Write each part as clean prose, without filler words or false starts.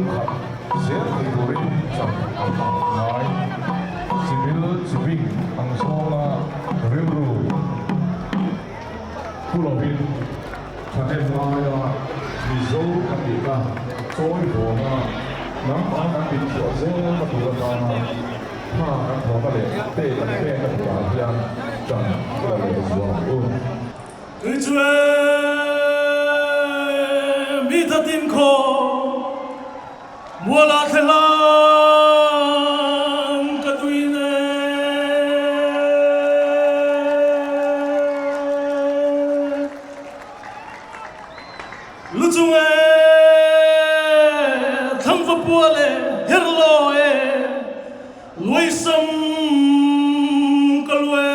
Inpumkhatna zel hiburin cham ngai civil civil ang soma rimru pulovin thane maya mizo katika choi boma nam ang tin cho zel matura na ha kan thoma le te kan pe kan wa hian chan ko le zo Kutwe mitatin ko wala thla katuine luchwe thamva puale herloe loisam kalwe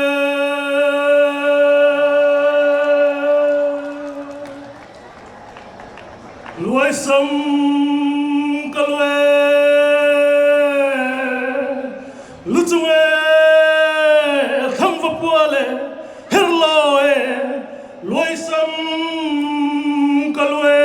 loisam kalwe luchwe thamva puale herloe loisam kalwe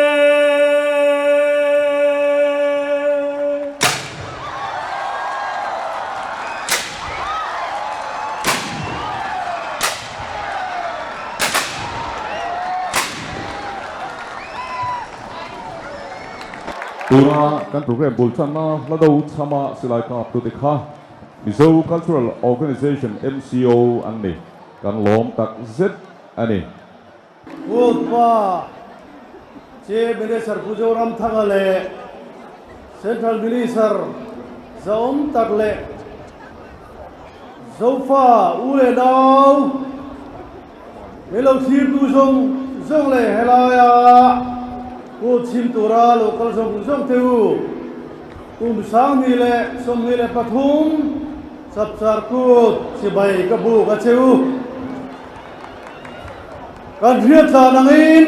Tura kan program bulchan na lado sama silai ka prutikha Mizo Cultural Organization MCO angni kan lom tak zet ani Kut Pa Chief Minister Pu Zoramthanga le Central Minister Zom tak le Zofa ule dau Melo Chief Tu Zong le helaya Kut Chim Tura local Zong Teu sang ni le som ni le pathum Chapchar Kut sibai ka bu ka cheu kan riat la nangin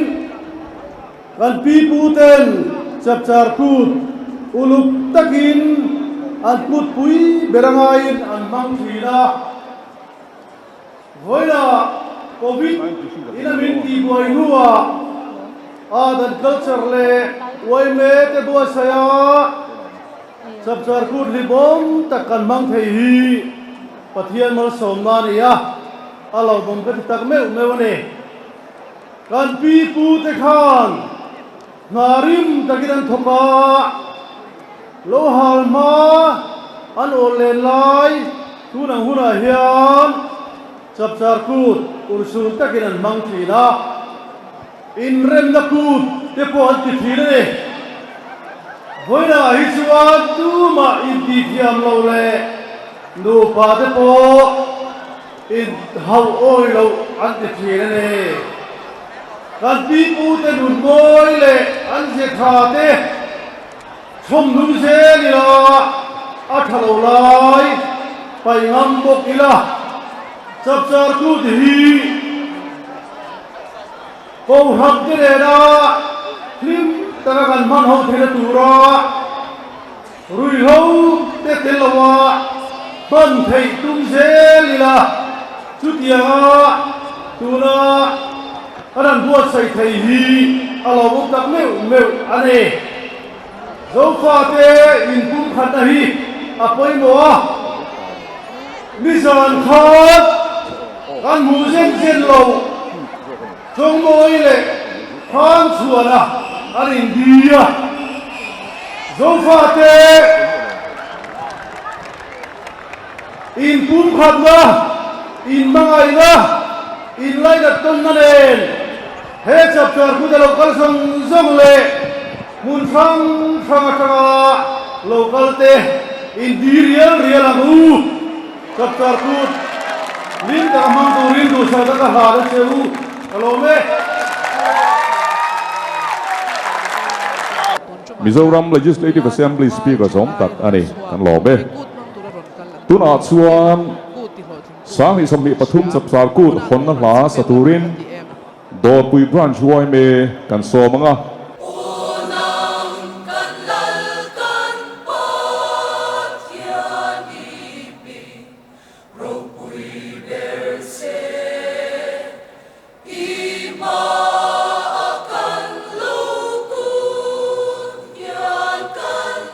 kan pi pu ten Chapchar Kut uluk takin an put pui berangain an mang thila voila covid inamin ti boy nuwa atan culture le wai me te bo saya Chapchar Kut libom takkan mang thei hi pathian mal somna niya alo bom ka tak me wane kan pi pu te khan narim takidan thoka lo hal ma an olen lai tunang huna hian Chapchar Kut ursul takidan mang thina in rem na kut te po an ti thina ne voina hi chuan tu ma in ti thiam lo le nu pa te po in hau oi lo an ti thina ne kan pi pu te nun moi le an se kha te chom nun se ni la a thalo lai pai ngam bok ila Chapchar Kut hi ko hak te le na him ta kan man ho thela tura rui ho te telawa ban thei tum se lila chutia tuna anan buat sai thei hi alo buk tak meu ane Zofate Inpumkhatna hi apoi mo Mizoram khat kan mu zen lo chong moi le khan chuana arin dia Zofate Inpumkhatna in mangai na in lai da ton na nen he Chapchar Kut local song le mun thang local te in di real amu Chapchar Kut lin da mang turin du sa da ha da cheu hello me Mizoram Legislative Assembly Speaker Zom tak ani kan lobe tuna chuan sangi sambi pathum Chapchar Kut Hon'ble Saturin ropui branch wai me kan so manga Kan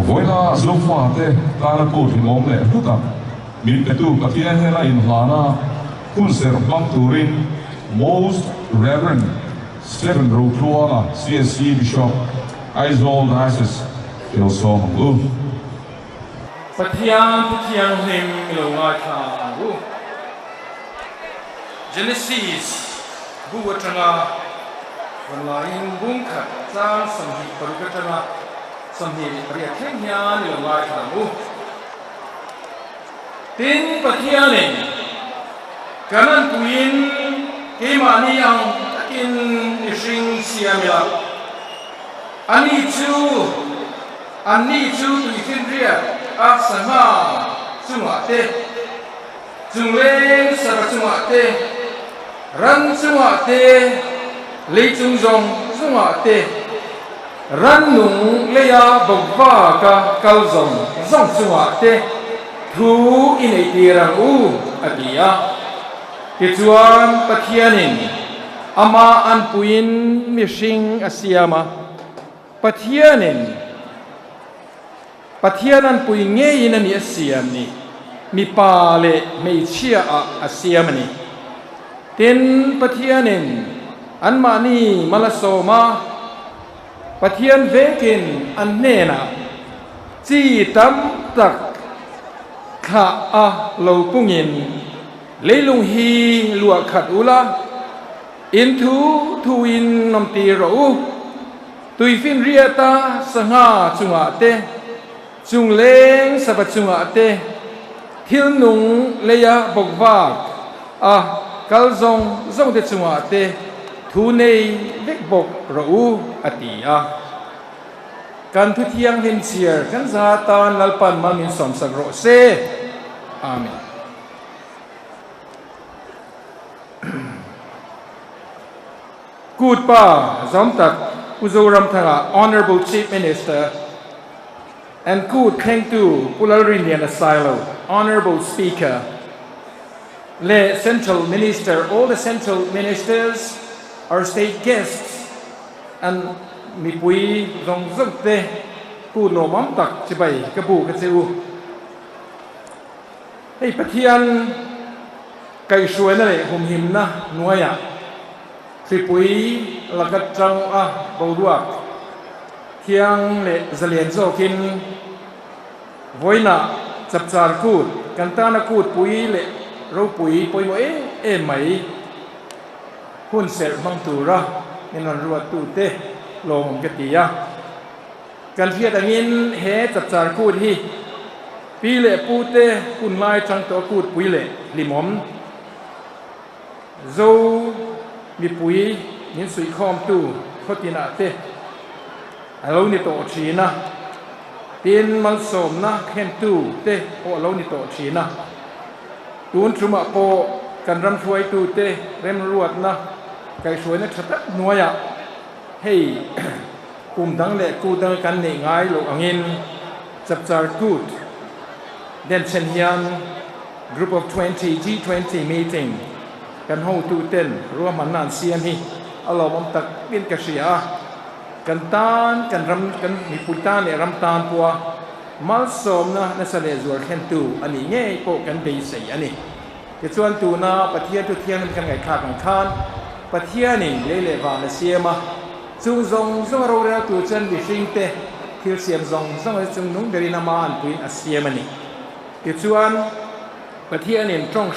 Voila Zofate Inpumkhatna hi mom le puta min petu kathia hela in hlana kun ser bang turin most reverend Stephen Ropluana CSC Bishop Aizol Diocese Mizoram Pathian him ilonga thangu Genesis buwatanga wanlain bungkhat sang samhi parukatanga samhi riya hian ilonga thangu tin pathianin kanan puin kemani ang takin ising siamila ani chu tuitin riya aksama sumate jungleng sarasumate ran sumate leitung zong sumate ran nung leya bawk ka kalzong zong sumate thu inei tirang u atia kecuan pathianin ama anpuin mishing asiama Pathianan pui ngein ani asiam ni mi pale mei chia a asiam ni tin pathianin anma ni malasoma pathian vekin annena chi tam tak kha a lo pungin leilung hi lua khat ula in thu in nom ti ro tuifin riata sanga chunga te chung leng sabat chunga te thil nung leya bawk a kalzong zong te chunga te thu nei vek bok ro atia kan thu thiang hin chiar kan za tan lalpan mamin som sak ro se amen Kut Pa Pu Zoramthanga Hon'ble Chief Minister and thlengtu Pu Lalrinliana Sailo Hon'ble Speaker Le Central Minister, all the Central Ministers, our state guests, and mipui rong zokte ku no mam tak chibai kabu kachu hey pathian kai shuai na le hum him na nuaya thupui lagat chang a bawduak thiang le zalian zokin voina chapchar kut kantana kut pui le ropui poi mo e mai hun ser mang tura nenon ruat tu te lom ketia kan fiat angin he chapchar kut hi pi le pu te kun mai chang to kut pui le limom zo mi pui min sui khom tu khotina te alo ni to china tin mal som na khen tu te o alo ni to china tun truma po kan ram thuai tu te rem ruat na kai suai na thata nuaya hey kum dang le ku dang kan nei ngai lo angin chapchar kut den chen hian group of 20 G20 meeting kan ho tu ten ruam man nan sian hi alo mom tak bin ka sia kan tan kan ram kan mi putan le ram tan puwa mal som na sa le zuar khen tu ani nge po kan dei sei ani ke chuan tu na pathian tu thiang kan ngai kha kan khan pathian ni le le wa na siama chung zong ro ra tu chen bi hring te thil siam zong chung nung deri na man puin a siamani ke chuan pathian in trong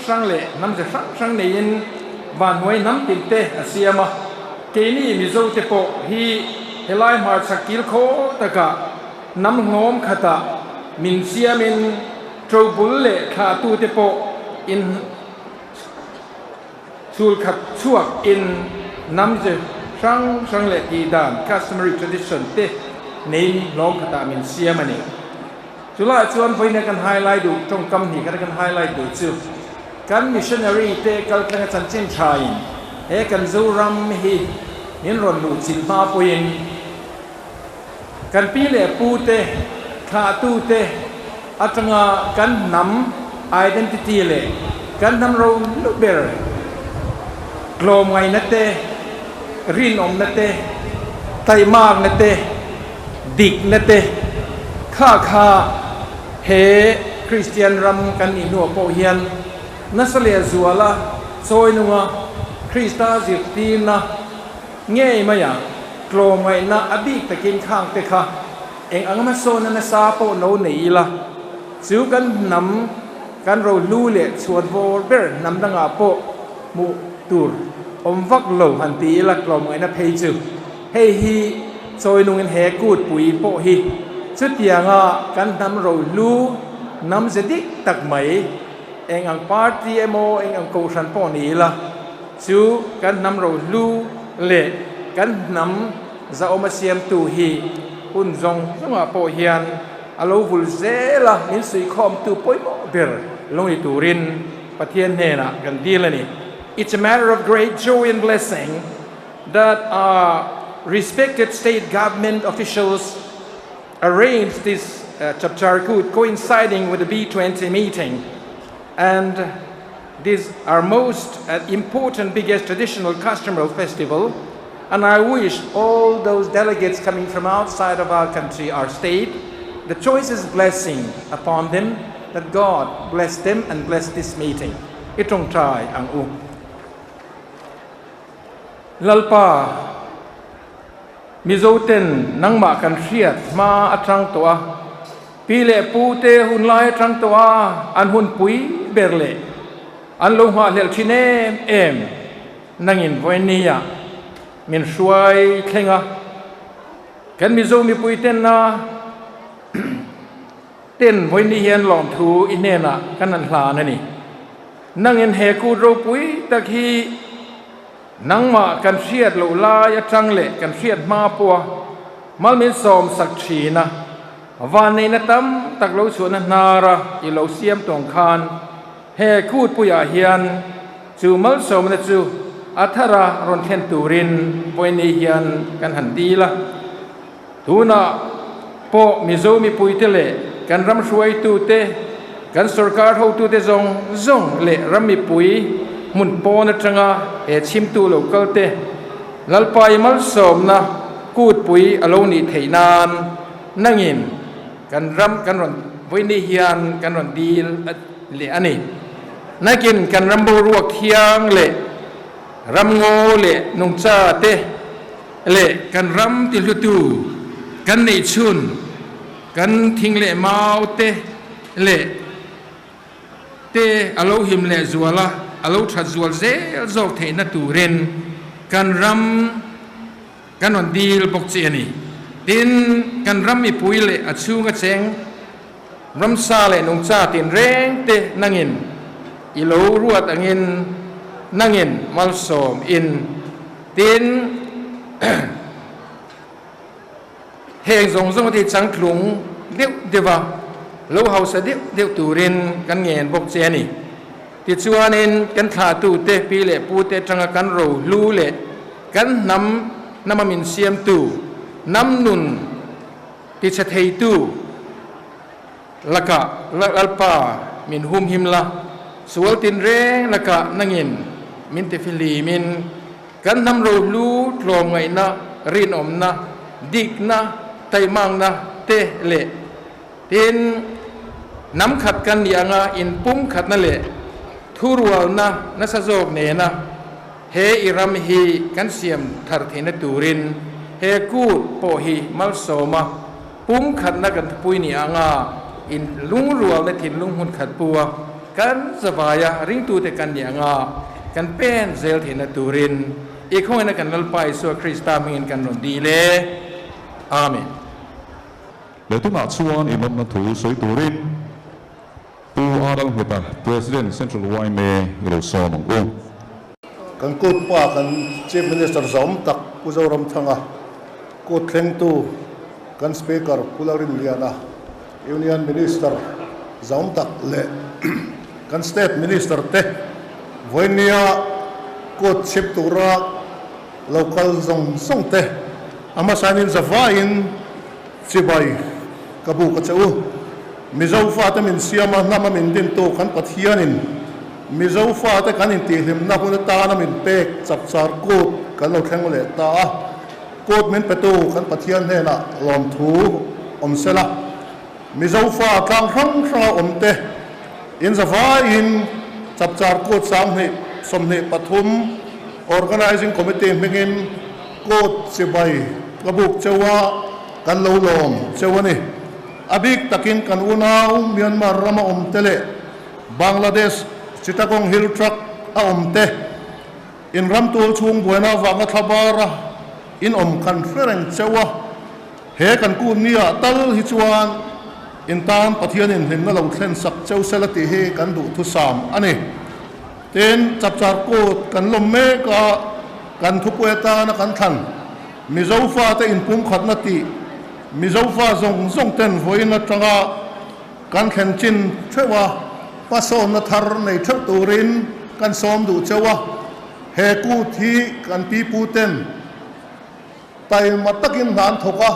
sang le nam je sang nein van hoi nam tin te a siama ke ni mi zo te po hi helai mar sakil kho taka nam ngom khata min siamin trobul le kha tu te po in sul khat chuak in nam je sang le ti dan customary tradition te nei long khata min siamani chula chuan voina kan highlight du trong kam hi kan highlight du chu kan missionary te kal kan chan chen thai he kan zoram hi nin ron lu chin ma poin kan pi le pu te kha tu te atanga kan nam identity le kan nam ro lu ber glom ngai na te rin om na te tai mak na te dik na te ข้าเฮคริสเตียนรำกันอินัวโปเฮียนนัสเลซัวละซอยนัวคริสตาจิตีนะเง่ยมาอย่างกลมไว้นะอบีตะกินข้างเตค่ะเองอังมาโซนันซาโปโนนี่ละซิวกันนำกันเราลู่เละส่วนโวเบอร์นำดังอาโปมุตูร์วักโลหันตีละกลมไว้นะเพย์จูเฮฮีซอยนุ่งเฮกูดปุ๋ยโปฮีสุดอย่างกันนำเราลู่นำเสดิกตักไหมเองอังปาร์ตี้เอโมเองอังโกชันปอนี่ละซิวกันนำเราลู่เละกันนำจะเอามาเสียมตูฮีอุนจงจังหวะโปเฮียนอาลูฟุลเซล่ะนิสุยคอมตูปอยโมเบอร์ลงในตูรินปะเทียนเนนะกันดีเลยนี่ It's a matter of great joy and blessing that respected state government officials arranged this Chapchar Kut coinciding with the B20 meeting, and this our most important, biggest traditional customal festival. And I wish all those delegates coming from outside of our country, our state, the choicest blessing upon them, that God bless them and bless this meeting. Itong try ang Lalpa Mizoten nang ma kan riat ma atrang toa pile pute hun lai atrang toa an hun pui berle an lo ha lel chine em nangin voinia min shuai khenga kan mi zo mi pui ten na ten voini hian lom thu inena kan an hla na ni nangin he ku ro pui takhi nang ma kan riat lo la ya chang le kan riat ma pua mal min som sak thina van nei na tam tak lo chuan na ra I lo siam tong khan he kut pu ya hian chu mal som na chu athara ron khen turin voini hian kan han di la tuna po mizomi puitele kan ram shuai tu te kan sarkar ho tu te zong le rami pui mun po na changa e chim tu local te lalpai mal som na kut pui alo ni theinan nangin kan ram kan ron voini hian kan ron dil le ani nakin kan ram bo ruak thiang le ram ngo le nung cha te le kan ram ti lu tu kan nei chun kan thing le mau te le te alo him le zuala alo that zual ze zok the na tu ren kan ram kan on dil bok chi ani tin kan ram mi pui le achunga cheng ram sa le nung cha tin reng te nangin ilo ruat angin nangin mal som in tin heng zong ti chang klung deu dewa lo house deu turin kan ngen bok che ni ti chuanin kan thla tu te pi le pu te tanga kan ro lu le kan nam min siam tu nam nun ti cha thei tu laka lalpa min hum himla sual tin reng laka nangin min te fili min kan nam ro lu tlom ngai na rin om na dik na tai mang na te le tin nam khat kan yanga in pum khat na le thurwal na sa jok ne na he iram hi kan siam thar thina turin he ku po hi mal soma pum khat na kan pui ni anga in lung rual na thin lung hun khat puwa kan zawaya ring tu te kan yanga kan pen zel thina turin e khoi na kan lalpai so krista mingin kan ron di le amen le tu na chuan in na thu soi turin pu adal heta president central waime ilo somong kan Kut Pa kan Chief Minister tak Pu Zoramthanga ko thengtu kan Speaker Pu Lalrinliana Union Minister tak le kan State Minister te voinia ko chip tura local zong te amasanin zafain sibai kabu ka chau Mizofate min siama nama min din to kan pathianin Mizofate kan in tihlim na kun ta na min pek Chapchar Kut kan lo theng le ta kut min petu kan pathian he na lom thu om sela Mizofa tlang rang rang omte in Zofate in Chapchar Kut somni pathum organizing committee mingin Kut sibai kabuk cewa kan lolom cewani abik takin kan unaw Myanmar rama omtele Bangladesh Chittagong Hill Truck a omte in ramtul chung buena wanga thabara in kan fereng cewa he kan ku nia tal hi chuan in tan pathian in himna lo thlen sak cheu selati he kan du thu sam ani ten Chapchar Kut kan lom me ka kan thupui atan kan than Zofate Inpumkhatna ti Mizofa zong ten voina tanga kan khen chin thewa pasom na thar nei thak turin kan som du chewa he ku thi kan pi pu ten tai matakin han thoka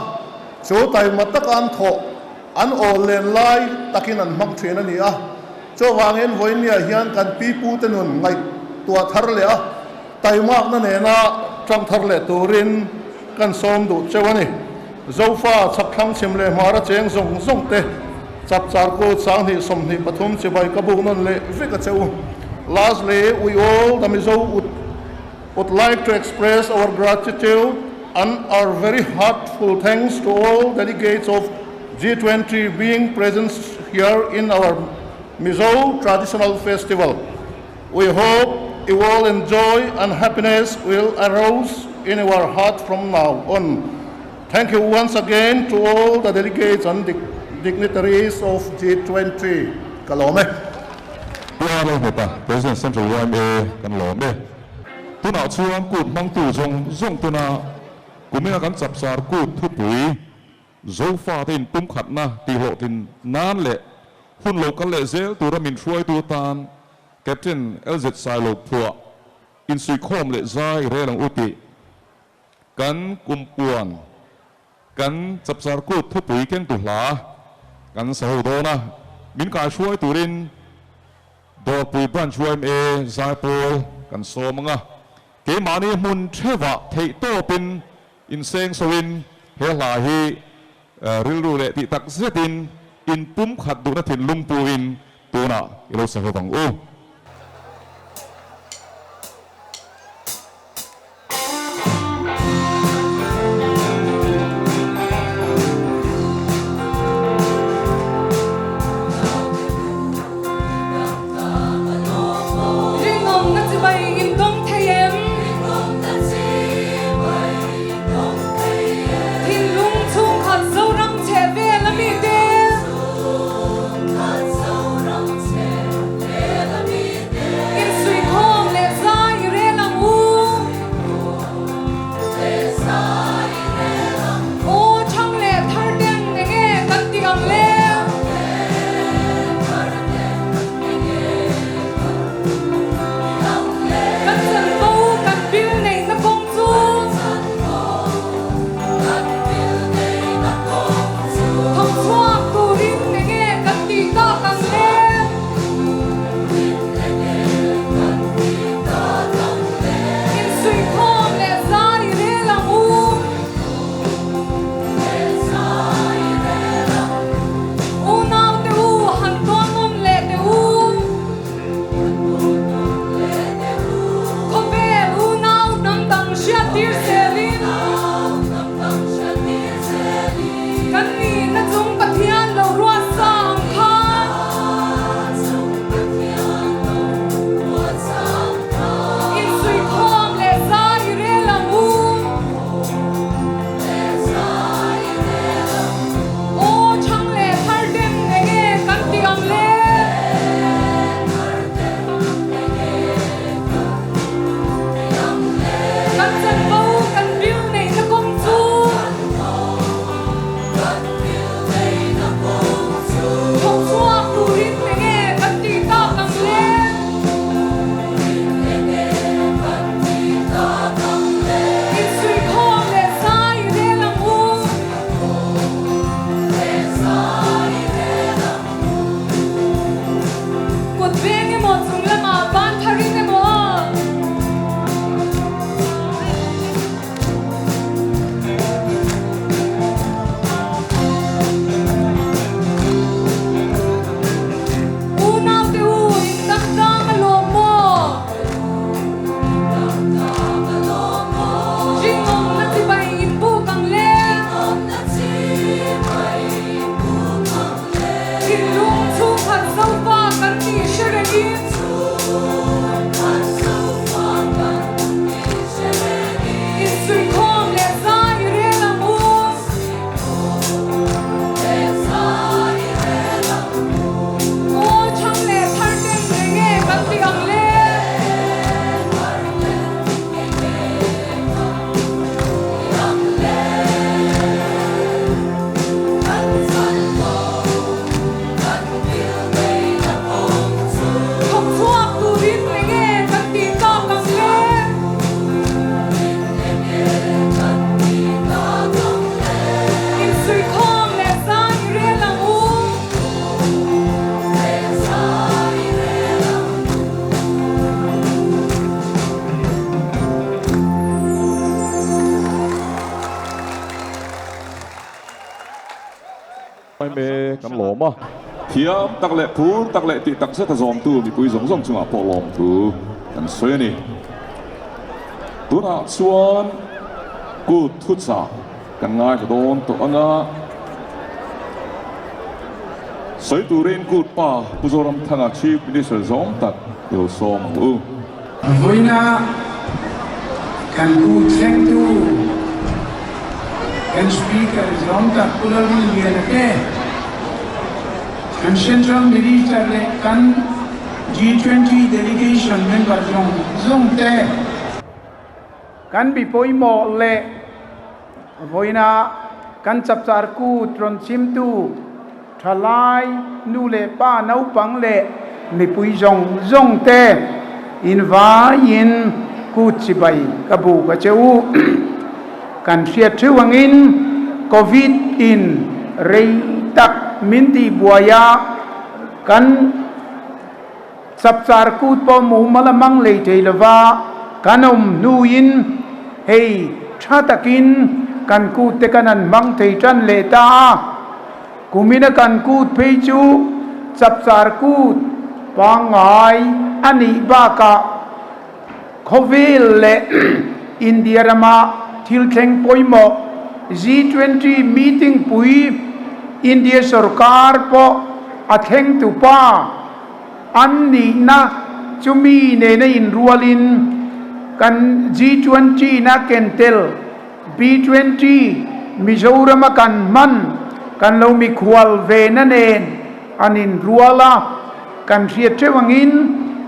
chu tai matakan tho an olen lai takin an mak thena ni a cho wangin voinia hian kan pi pu tenun ngai tua thar le a tai mak na ne na tang thar le turin kan som du chewani zofa chakthang chimle mara cheng zong te Chapchar Kut sanghi somni pathum chibai kabuk non le vika cheu. Lastly, we all the Mizo would like to express our gratitude and our very heartfelt thanks to all delegates of G20 being present here in our Mizo traditional festival. We hope you all enjoy and happiness will arise in our heart from now on. Thank you once again to all the delegates and dignitaries of G20. Kalome. President Central YMA Kalome. Tuna chuan Kut mang tu zong tuna kumina kan Chapchar Kut thupui Zofate Inpumkhatna ti ho tin nan le hun local le zel tura min throi tu tan Captain LZ Sailo phua in sui khom le zai relang uti kan kumpuan kan Chapchar Kut thupui ken thla kan sahodona min ka throi turin ropui ban chuan e zaipol kan somanga ke mani mun thewa thei to pin in seng sowin he la hi rilru le ti tak zetin in pum khat du na thin lungpuin tuna ilo sahodang u Zoram Chawhma thiam tak le phur tak le ti tak se ta zom tu mi pui zong zong chunga po lom tu kan soi ni tuna chuan kut thutsa kan ngai ka don to anga soi turin Kut Pa Pu Zoramthanga Chief Minister zong tak yo som u voina kan ku thengtu kan speaker zong tak Pu Lalrinliana kan Central Minister le kan G20 delegation member zong te kan bi poimo le voina kan Chapchar Kut ron chimtu thlai nu le pa nau pang le mi pui zong te in va in kut chibai kabu ka cheu kan sia thuangin covid in rei tak minti buaya kan Chapchar Kut po mu malamang le theilawa kanom nuin hei thatakin kan kut te kanan mang thei tran le ta kumina kan kut peichu Chapchar Kut pangai ani baka khovel le India rama thiltheng poimo G20 meeting pui India sarkar po thengtu pa anni na chumi ne na in rualin kan G20 na kentel B20 Mizoram kan man kan lo mi khwal ve na nen anin ruala kan riat thewangin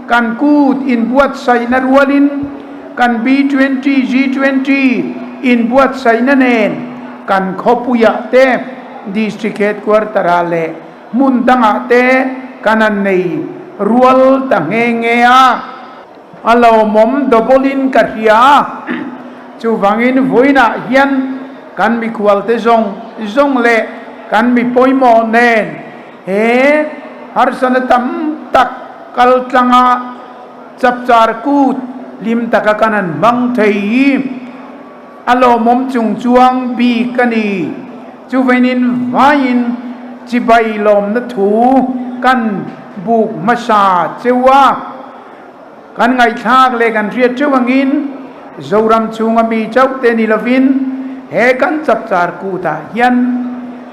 kan kut in buat sai na rualin kan B20 G20 in buat sai na nen kan khopuya te district headquarter ale mundanga te kanan nei rual ta ngea alo mom dobolin karia chu wangin voina hian kan mi khwal te zong le kan mi poimo nen he har sanatam tak kal tlanga Chapchar Kut lim taka kanan mang thei alo mom chung chuang bi kani chu venin vain chibai lom na thu kan buk masa chewa kan ngai thak le kan riat chewangin zoram chunga mi chau te ni lovin he kan Chapchar Kuta hian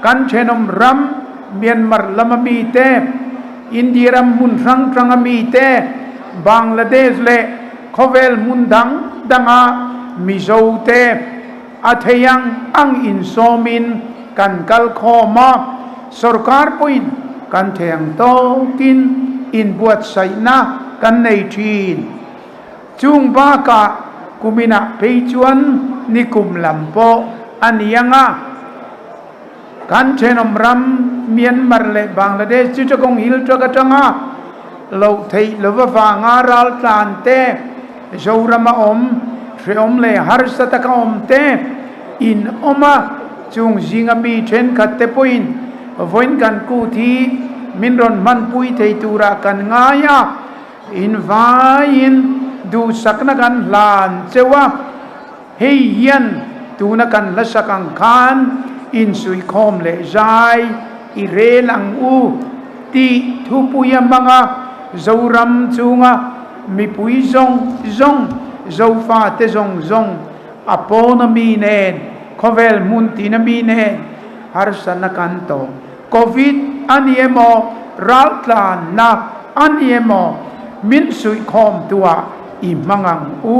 kan chenom ram Myanmar lamami te India ram mun rang mi te Bangladesh le khovel mundang danga mizo te atheyang ang insomin kan kal khoma sarkar poin kan theng to kin in buat sai na kan nei thin chung ba ka kumina peichuan nikum lampo anianga kan chenom ram Myanmar le Bangladesh chu chakong hil chakatanga lo thei lova fa nga ral tlan te zorama om threom le har sataka om te in oma chung jinga mi then khat te point voin kan ku thi minron man pui thei tura kan ngaya in vain du sakna kan lan chewa hei hian tuna kan la sakang khan in sui khom le zai i re lang u ti thupui manga zoram chunga mi pui zong Zofate zong apona mi nen khovel munti na mi nen har sana kanto covid aniemo raltlan na aniemo min sui khom tua i mangang u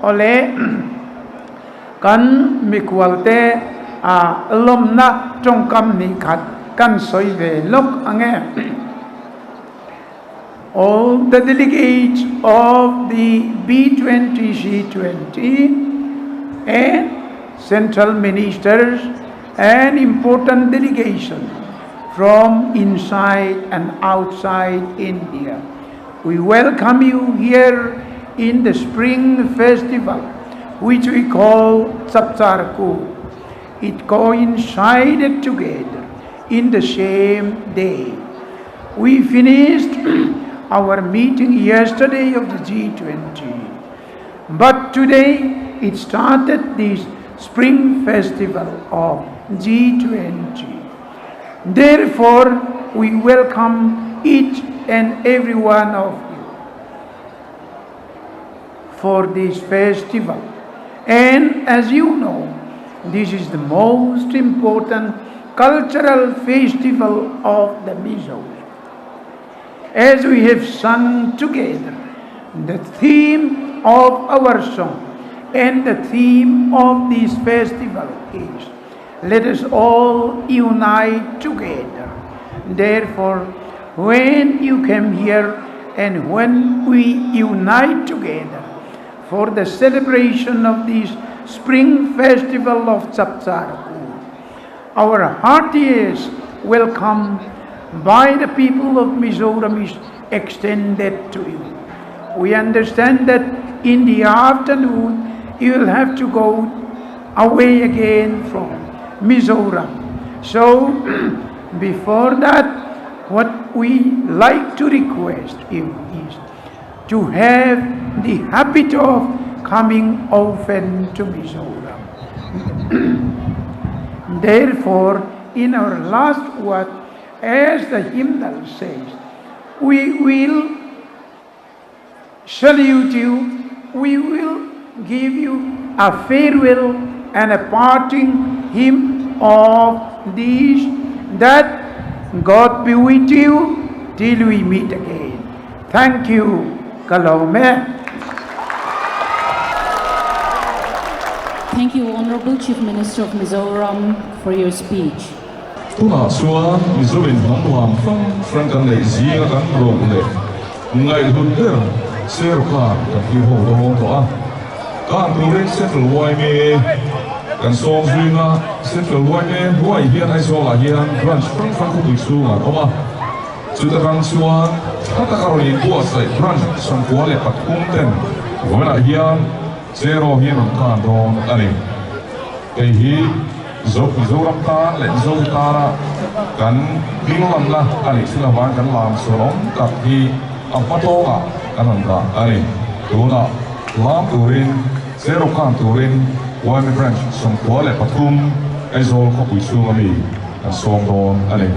ole kan mi kwalte a lom na trong kam ni khat kan soi ve lok ange all the delegates of the B20 G20 and central ministers and important delegation from inside and outside India. We welcome you here in the spring festival, which we call Chapchar Kut. It coincided together in the same day. We finished our meeting yesterday of the G20, but today it started this spring festival of G20. Therefore, we welcome each and every one of you for this festival. And as you know, this is the most important cultural festival of the Mizo. As we have sung together, the theme of our song and the theme of this festival is, let us all unite together. Therefore, when you come here and when we unite together for the celebration of this spring festival of Chapchar Kut, our heartiest welcome by the people of Mizoram is extended to you. We understand that in the afternoon you will have to go away again from Mizoram. So before that, what we like to request you is to have the habit of coming often to Mizoram. Therefore, in our last word, as the hymnal says, we will salute you, we will give you a farewell and a parting hymn of these, that God be with you till we meet again. Thank you. Kalome. Thank you, Honorable Chief Minister of Mizoram, for your speech. Tuna suan Mizoram Hon'ble Frankan le zia kan rong le ngai hunter serka kan hi ho ho to a kan turin settle wai me kan song zuina settle wai me wai hian ai so la hian branch frank ku su ma oma chuta kan suan hata karoli ku sai branch som ku le pat kum ten wala hian zero hian kan don ani ke hi Mizoram ta le Mizoram ta kan bilang lah ani silawan kan lam solom tapi apa toga kan anda ani tuna lam turin zero kan turin one branch som kuale patum ezol ko puisu kami kan song don ani.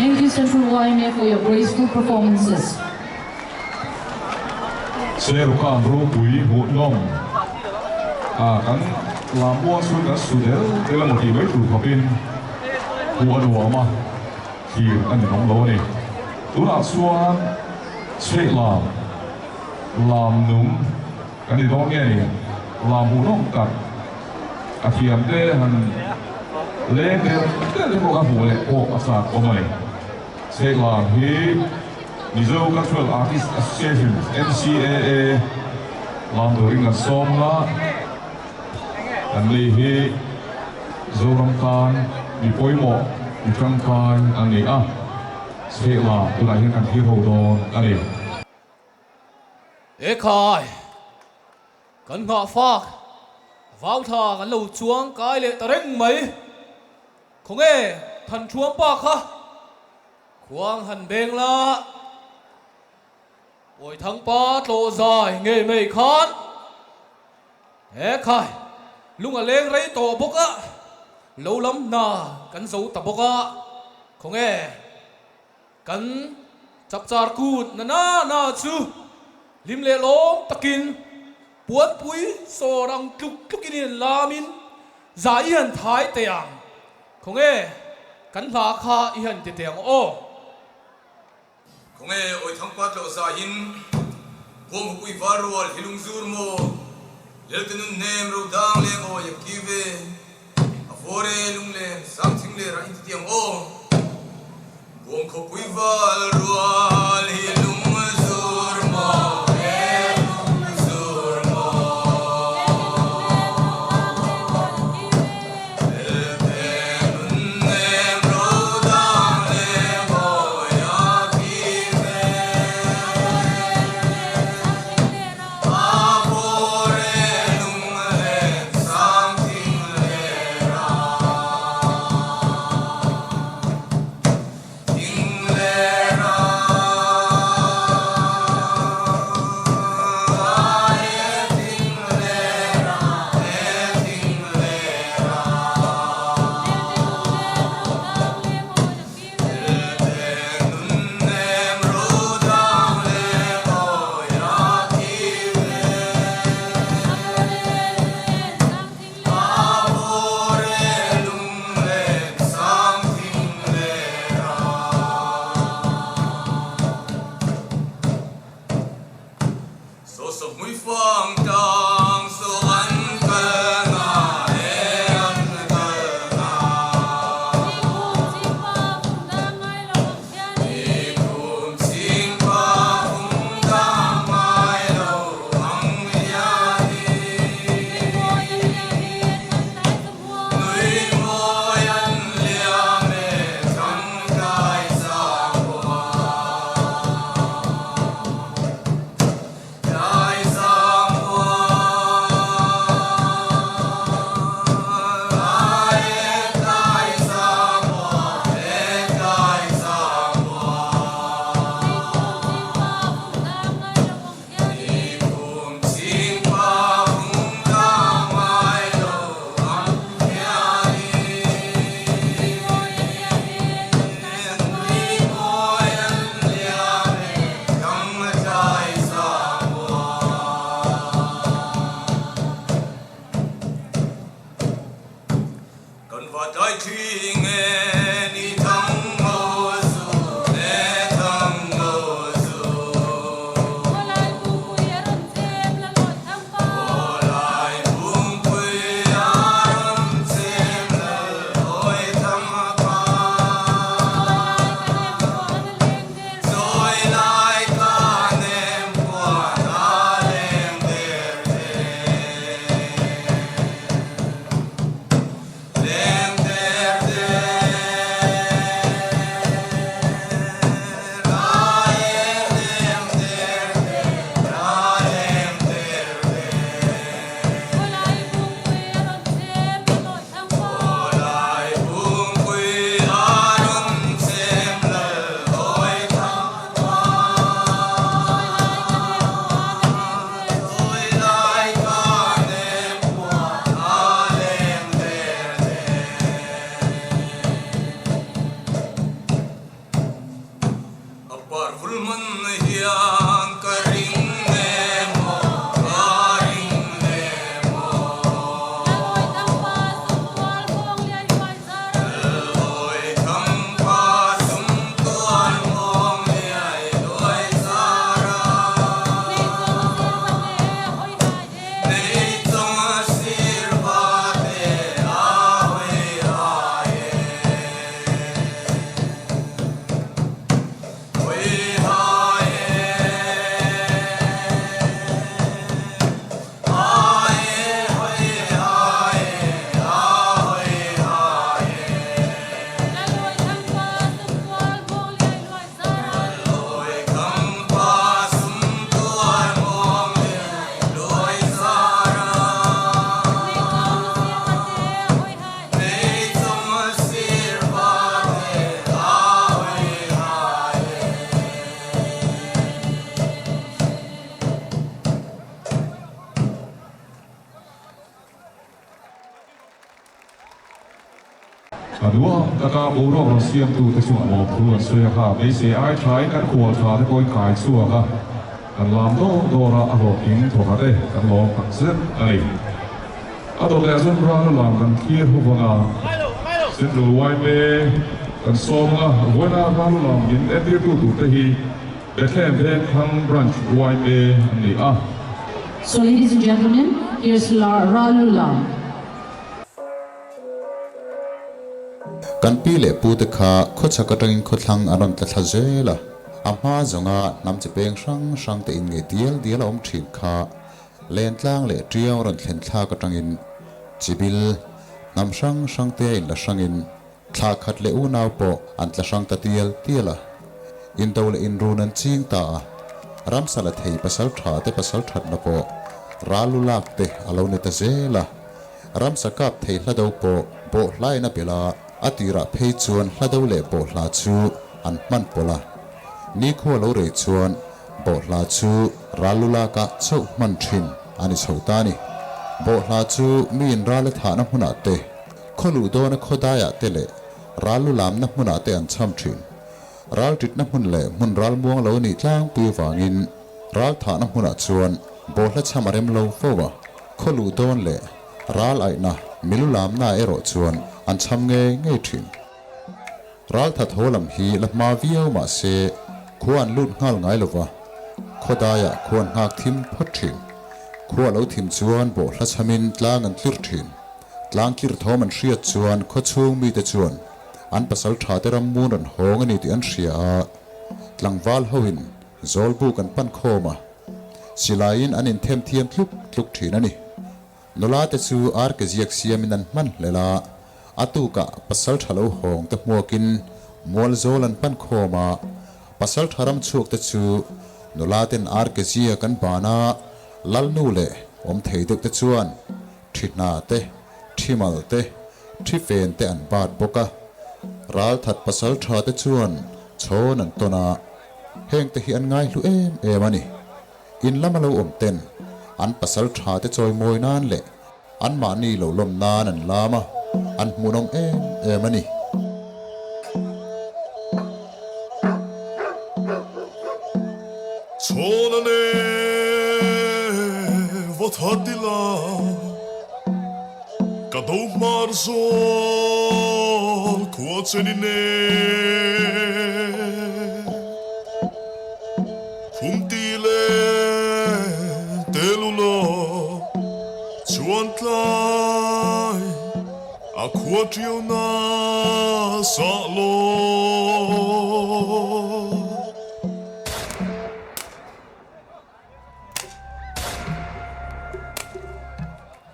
Thank you, Central YMA, for your graceful performances. Serukan ropui hutnom kan Lammual sudah dalam motivasi tu kapin dua mah hier kan di Hon'ble ni tu nak suan lam num kan di dongnya ni lam hunong kat hian deh han leh deh bukan boleh asal omai lam hi Mizoram Cultural Artists Association MCAA lam doring kan somla dan lehi Zoramthanga di poimo di trangkan ani sela tu lahir kan hero don ani khai kan ngọ phak vào thà kan lâu chuang cái lệ ta reng mấy không nghe thần chuang pa kha khuang hàn beng la ôi thằng pa lộ dài nghề mày khán khai lung lên rây tổ bốc lâu lắm na kan dấu tập bốc không nghe kan Chapchar Kut na chu lim le lom takin puan pui so rang tuk in lamin za hian thai teang không nghe kan la kha hian te teang o không nghe ôi thằng pa lộ dài hin buông pui varual hilung zur mo Leltenun nem ro dang le o yakive afore lung le something le ra intiam o buông ko pui val rual hilung zur mo zur mo Leltenun nem ro dang le o yakive ลัวกะกาบูรองเสียมตูตะสุหมอบพวนเสียค่ะไม่เสียไอ้ชายกันขวดชาที่ก้อยขายชัวค่ะกันลามโดระอรอิงถกเตกันลองผักเส้นไอ้อะตัวแต่ส่วนเราลามกันเคียร์หัวงาเส้นดูไว้เมกันซ้อมละหัวหน้าเราลามยินเอ็ดดี้ตูตะฮีแต่แค่เพียงทางบรันช์ไว้เมอันนี้อ่ะ So, ladies and gentlemen, here's Ralula. กันปีเล่ปูตะขาขดชักกระดิ่งขดหลังอารมณ์ตะทะเจล่ะอามาจงนำจะเปลงช่างแต่อินเงเดียลอมถีบขาเล่นล่างเล่เดียวรันเข็นท่ากระดิ่งจิบิลนำช่างเตอินละช่างอินท่าขัดเล่อูนาวโปอันละช่างตะเตียล่ะอินโตเลอินรูนันจิงตารำสลัดให้ปัสสาวะเตปัสสาวะนับโปราลุลักเตอลาวเนตเจล่ะรำสกัดให้ละดาวโปไล่นับเวลาอติระเพยชวนละดาวเล่โปลาชูอันมันโปละนี่ขั้วเราเรชวนโปลาชูราลุลักะเจ้ามันทินอันนี้ชาวตานี่โปลาชูมีนราเลฐานมุนาเตขลุโดนขดายะเตเลราลุลามนับมุนาเตอันช่ำทินรัลติดน้ำมันเล่มุนรัลม่วงเหล่านี้จ้างปีฝังอินรัลฐานน้ำมันชวนโบลัดชามารมเหล่าฟ้าวะขลุโดนเล่รัลไอนะมิลุลามน่าเอโรชวนอันช่ำเงยถินรัลทัดโหลำฮีละมาวิวมาเสควรลุดงัลไงลวะขดายะควรหักทิมพัดถินควรเอาทิมชวนโบลัดชามินตลางันคลิรถินตลางคิรทอมันเชียดชวนขดชูมีแต่ชวนอันปัสสาวะเตรำมูนันหงอันนี้ที่อันเสียหลังวาลหวินโจลบุกันปั้นโคมาสิลายินอันนี้เทมเทียมคลุกทีนั่นนี่นลาเตซูอาร์กเจียกเสียมินันมันเลลาอตุกะปัสสาวะเหลาหงตะมัวกินมัวโจลันปั้นโคมาปัสสาวะรำชุกเตซูนลาเตนอาร์กเจียกันบานาลัลนูเลอมเทยตุกเตจวนทินาเตทิมัลเตทิเฟนเตอันบาดบกะรัลทัดปัสสาวะเตจวนโชนันตนาเฮงเตหิอันง่ายลุเอมันนี่อินละมาเราอมเต็นอันปัสสาวะเตจอยมวยนานเละอันมานี่เราลมนานันลามาอันมูนองเอมันนี่โชนันวัดฮัดดิลากระดูกมาร์โซขวดเซนิเน่ฟุมตีเลเตลุโลชวนทลายอาขวดเดียวนาซาโล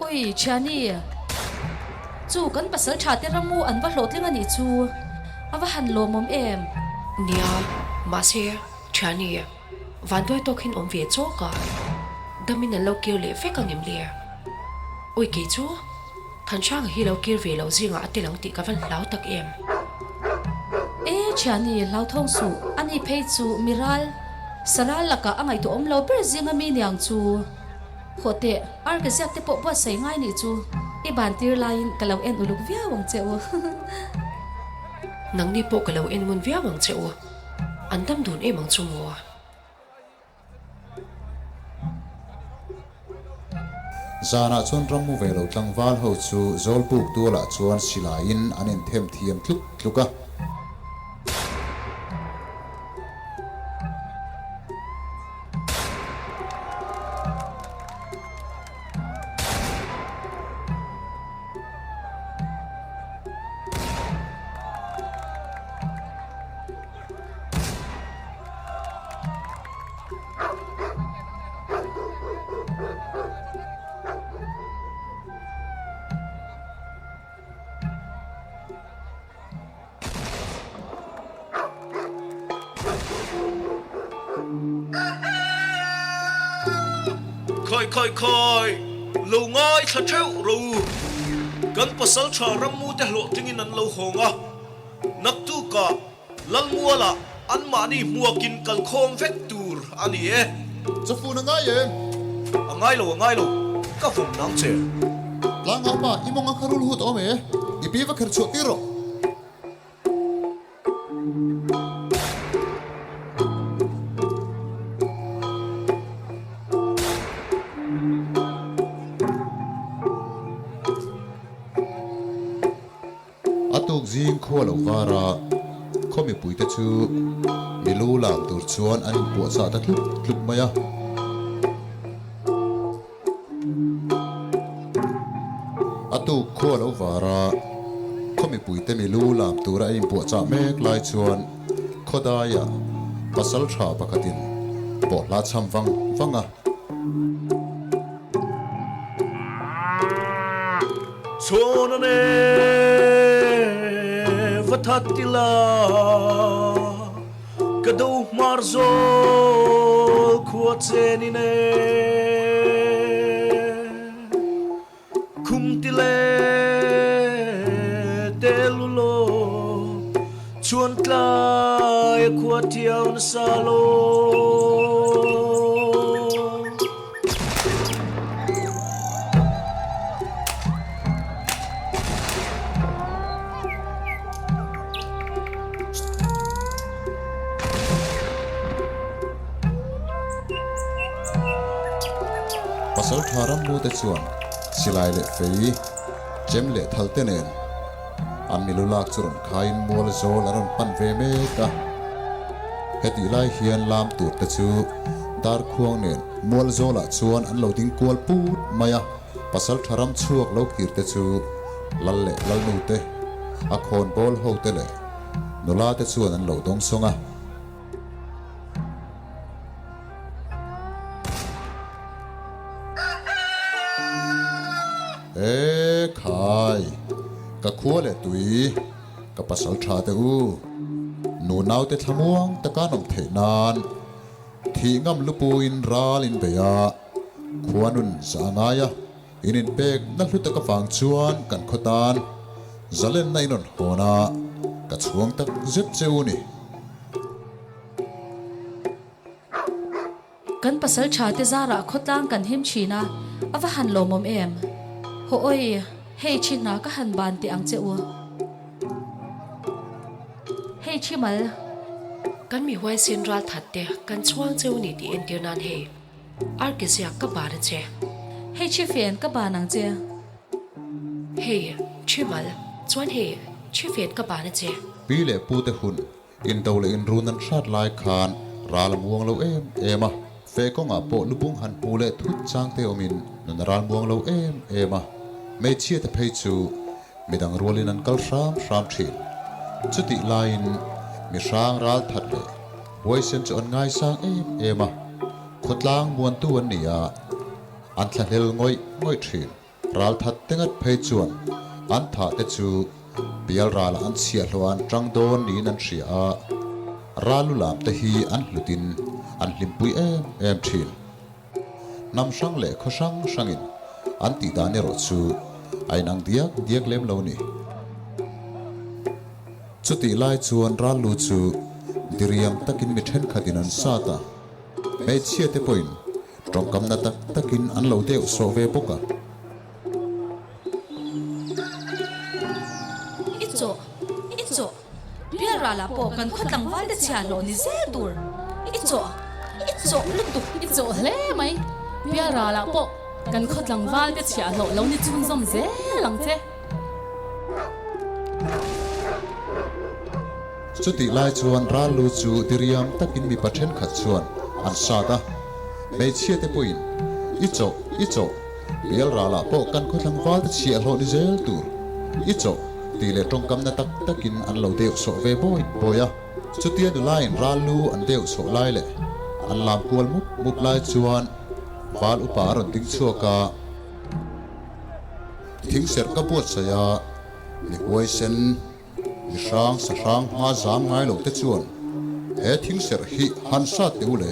อุ้ยชานี่จูกันปัสสาวะเตรมูอันว่าโหลดเรื่องอันนี้จูอันว่าหันโลมอมเนี่ยมาเสียชานี่วันด้วยตัวขินอมเวียโจกะดามินันเราเกี่ยวเล่เฟกังเอ็มเลียอุ้ยกี่จูทันช่างฮีเราเกี่ยวเวียเราจิงอ่ะเตลังติกับวันเล้าตักชานี่เล้าท่องสู่อันนี้เพยจูมิรัลสลาลักกะอังไงตัวอมเราเปรซิงมีเนียงจูโคเตะอาร์กเซียกเตปปวดใส่ง่ายนี่จูอีบานตีร์ไลน์กะเราเอ็นอุลุกเวียวังเจ้านังนี่ปกกะเราเอ็นมุนเวียวังเจ้าอันดำดูนมังจูมัวจานาชวนรำมูเวลตังวาลหูจูโจลบุกตัวละชวนสิลายินอันนี้เทมเทียมคลุกะค่อยลูง่ายขัดเท้ารูกันปัสสาวะรำมูแต่หลวงทิ้งนันเราหงอ่ะนักตุกะลัลมัวละอันมานี่มัวกินกัลโคมเวกตูร์อันนี้จะฟูนังไงเองง่ายโลก็ผมนั่งเจอหลังอาป่ะอีมงอาคารุลหูตัวเมย์อีปีว่าเคยชดตีรอ lo vara khomi pui te chu milu lam tur chuan an pu sa ta tlup maya atu kho lo vara khomi pui te milu lam tura in pu cha mek lai chuan khodaya pasal tha pakatin po la cham wanga chonane vathatila kado marzo khuachenine kumtile telulo chuan tlai khuatiau na salo pasal tharam bu te chuan silai le fei jem le thalte nen an milulak churon khain mol zol aron pan ve me ka heti lai hian lam tur te chu dar khuang nen mol zola chuan an lo ding kual put maya pasal tharam chuak lo kir te chu lal nu te a khon bol ho te le nula te chuan an lo dong songa khai ka khua le tui ka pasal tha te u nu nau te thamuang ta ka nom the nan thi ngam lupuin ral in beya khuanun zangaya inin pek na hlut ka fang chuan kan khotan zalen nai non hona ka chuang tak zet cheuni kan pasal tha te zara khotlang kan him china awa han lo mom em ho oi hei china ka han ban ti ang che u hei chimal kan mi huai sin ral thatte kan chuang cheu ni ti en tir nan he ar ke sia ka ba che hei chi fen ka ba nang che hei chimal chuan he chi fen ka ba che pi le pu te hun in to le in run an shat lai khan ral muang lo ema fe ko nga po lupung han pu le thut chang te omin nan ral muang lo ema me chia te phei chu midang rolin an kal ram thin chuti lain mi sang ral that le voi sen chu an ngai sang ema khotlang muan tu an nia an thla hel ngoi thin ral that tengat phei chuan an tha te chu bial ral an chia hloan tang don niin an ria ralu lam te hi an hlutin an hlimpui em thin nam sang le kho sangin an ti da ne ro chu ai nang diak lem lo ni chuti lai chuan ral lu chu diriam takin mi then khatin an sata me chia te point trong kam na takin an lo deu so ve boka icho biara la po kan khotlang wal de chia lo ni zel tur icho lutuk icho hle mai biara la po kan khotlang wal de chia lo ni chung zom ze lang che chuti lai chuan ral lu chu diriam takin mi pathen khat chuan an sata me chia te point icho bial rala po kan khotlang wal de chia lo ni zel tur icho tile trong kam na takin an lo deu so ve boya chutia du line ralu an deu so lai le an lam kual mup lai chuan wal upa ron ting chuaka thing ser ka puat saya ni hoi sen ni sang ma zam ngai lo te chuan he thing ser hi han sa te u le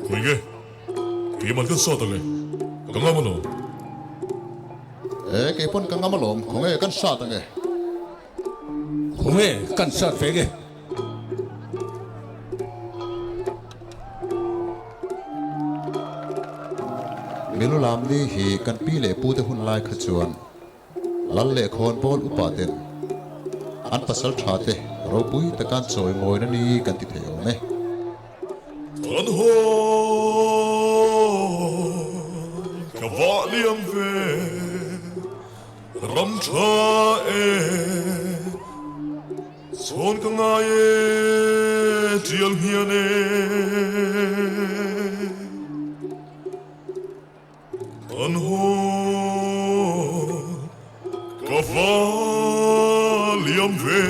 Kuige ki man kan so ta le kangama lo ke pon kangama lom khonge kan sa ta nge khonge kan sa fe ge milu lam ni hi kan pi le pu te hun lai kha chuan lal le khon bol upa ten an pasal tha te ropui ta kan choi moi na ni kan ti theo me an ho ka va liam ve ram cha son ka ngaye tial hiane an ho ka valiam ve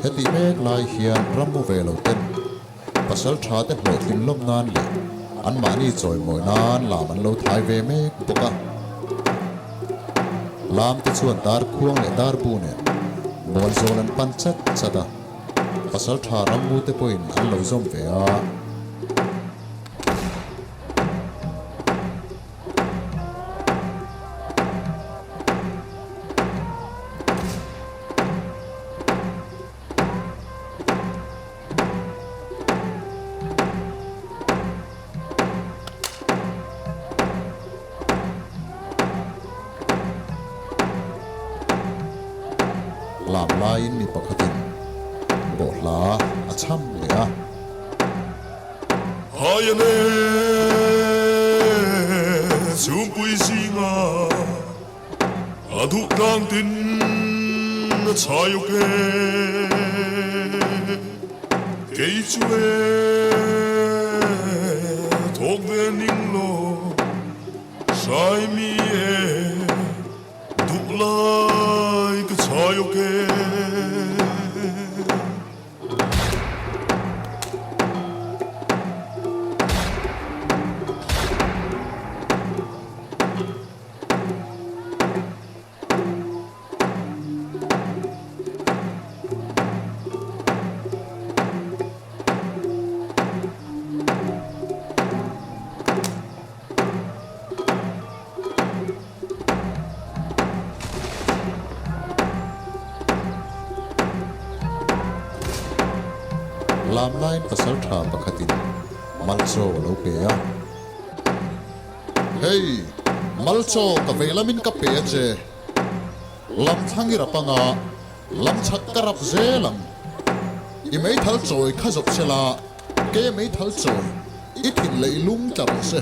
heti mek lai hian ramu ve lo ten pasal tha te hlo tin lom nan le an mani choi moi nan lam an lo thai ve mek boka lam te chuan dar khuang le dar bu ne mol zol an pan chat chata pasal tha ramu te poin an lo zom ve a lam lain mi pakhatin bo hla a cham le a hayane thupui singa adu tang tin na chayo ke kei chue thok ve ning lo sai mi e du lai ka chayo ke lam lain pasal tha pakhatin malcho lo pe a hey malcho ka velamin ka pe je lam thangi rapanga lam chak karap zelam I mei thal choi khazop sela ke mei thal choi I thin lei lung tar se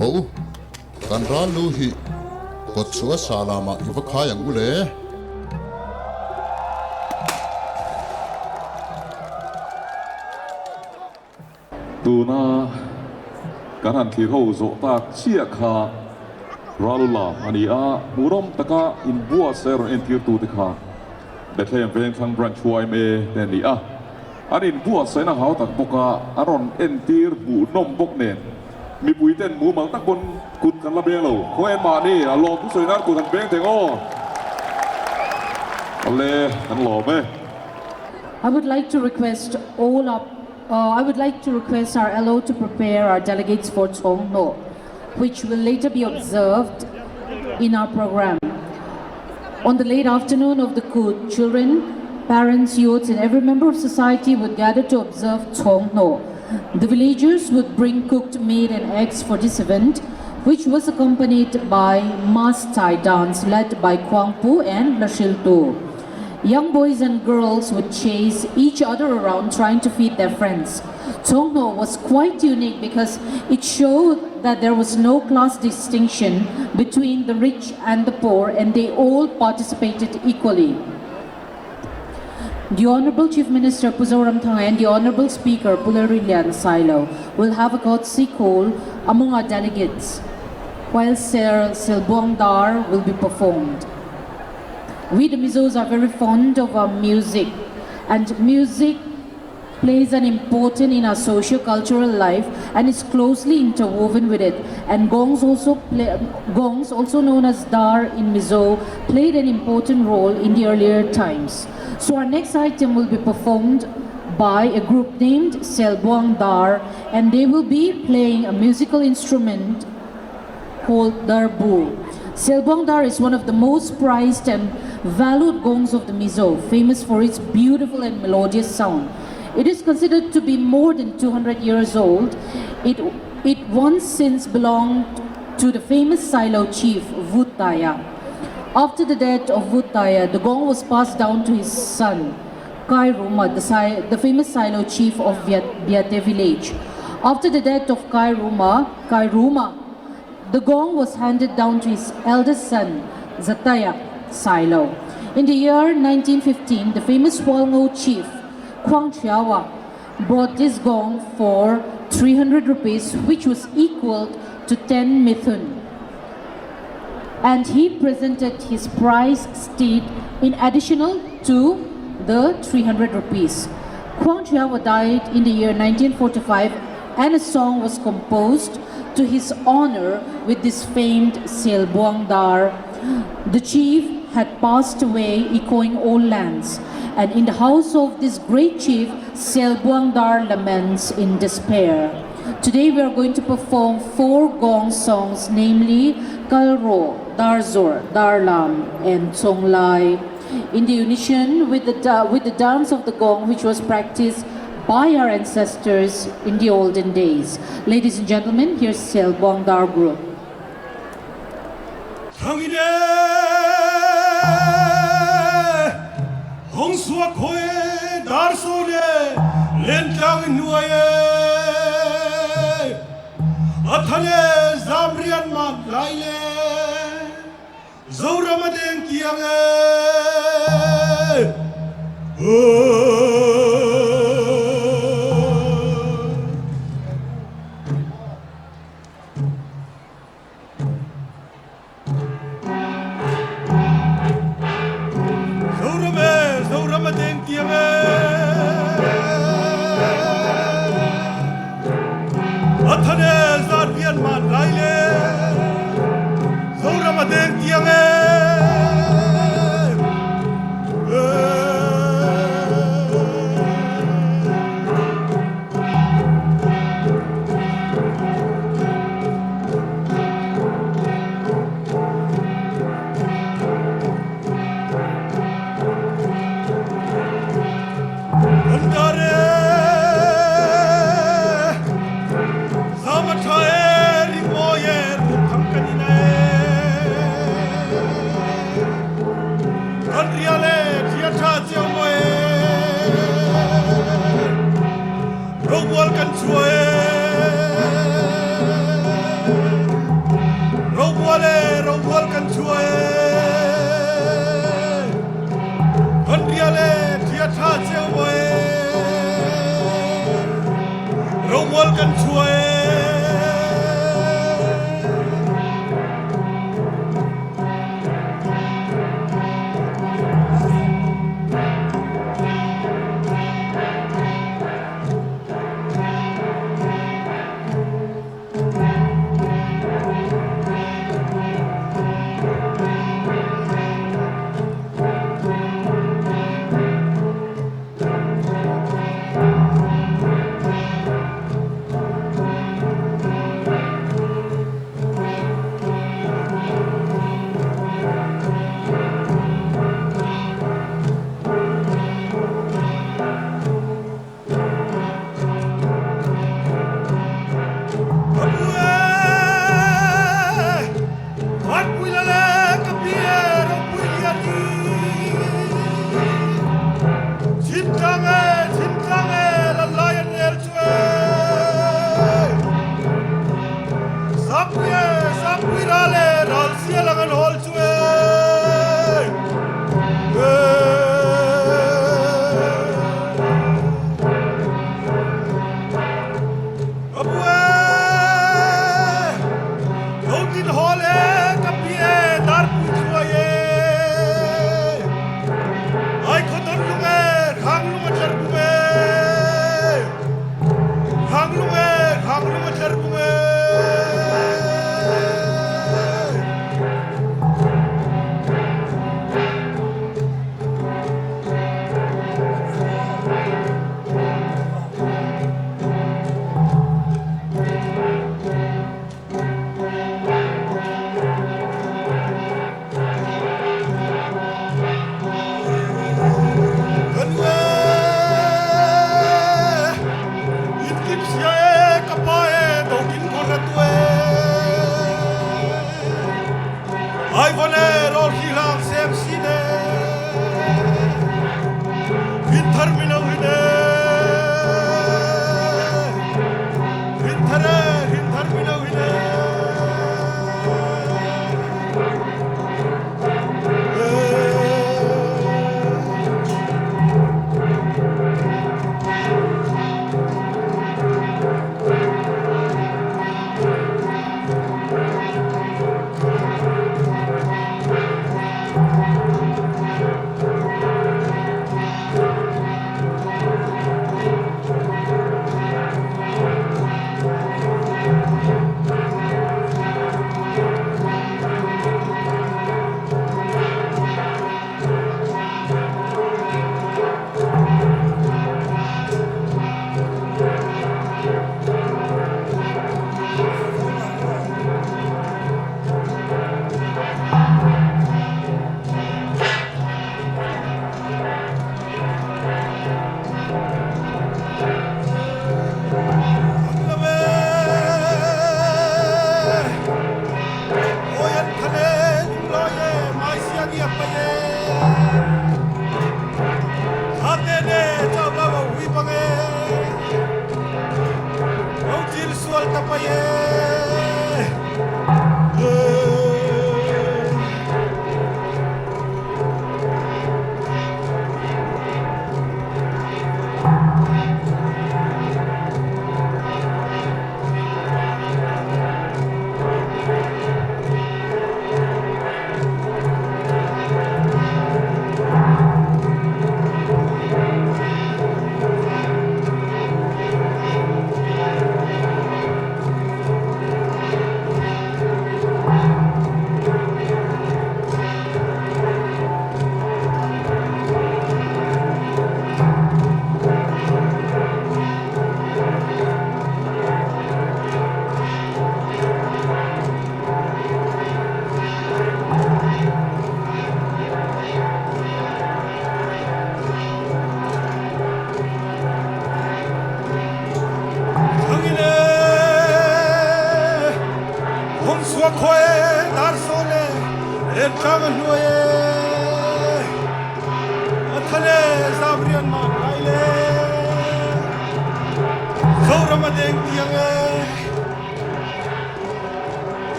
Oh, kan ralu hi kot chua salama iwa khayang ule. Tuna kan han thi ho zo tak chia kha ralula ania murom taka in bua ser en tir tu te kha Bethlehem veng khang branch huai me ten ni a anin bua sai na hau tak boka aron en tir bu nom bok nen mi pui ten mu mang tak bon kut kan la beng lo ko en ma ni a lo tu sai na ku kan beng te ngo ale kan lo me I would like to request our LO to prepare our delegates for Chawhma, which will later be observed in our program. On the late afternoon of the Kut, children, parents, youths, and every member of society would gather to observe Chawhma. The villagers would bring cooked meat and eggs for this event, which was accompanied by mass Thai dance led by Pu and thhlengtu. Young boys and girls would chase each other around trying to feed their friends. Chawhma was quite unique because it showed that there was no class distinction between the rich and the poor, and they all participated equally. The Hon'ble Chief Minister Pu Zoramthanga and the Hon'ble Speaker Pu Lalrinliana Sailo will have a courtesy call among our delegates, while Selbuang Dar will be performed. We the Mizos are very fond of our music, and music plays an important in our socio-cultural life and is closely interwoven with it. And gongs, also known as dar in Mizo, played an important role in the earlier times. So our next item will be performed by a group named Selbuang Dar, and they will be playing a musical instrument called darbu. Selbuang Dar is one of the most prized and valued gongs of the Mizo, famous for its beautiful and melodious sound. It is considered to be more than 200 years old. It once since belonged to the famous Sailo chief, Vutaya. After the death of Vutaya, the gong was passed down to his son, Chawhma, the famous Sailo chief of Viate village. After the death of Chawhma, the gong was handed down to his eldest son, Zofate Sailo. In the year 1915, the famous Hon'ble chief Chawhma brought this gong for 300 rupees, which was equal to 10 mithun. And he presented his prize steed in additional to the 300 rupees. Chawhma died in the year 1945, and a song was composed to his honor with this famed Selbuang Dar. The chief had passed away, echoing all lands. And in the house of this great chief, Selbuang Dar laments in despair. Today we are going to perform 4 gong songs, namely Kalro, Darzor, Darlam, and Songlai, in the unison with the dance of the gong, which was practiced by our ancestors in the olden days. Ladies and gentlemen, here's Selbuang Dar group. Hong sua koe dar sole len tang nuaye athane zamrian ma laile zoramadeng kiange athane zarbian man laile zoramadeng kiange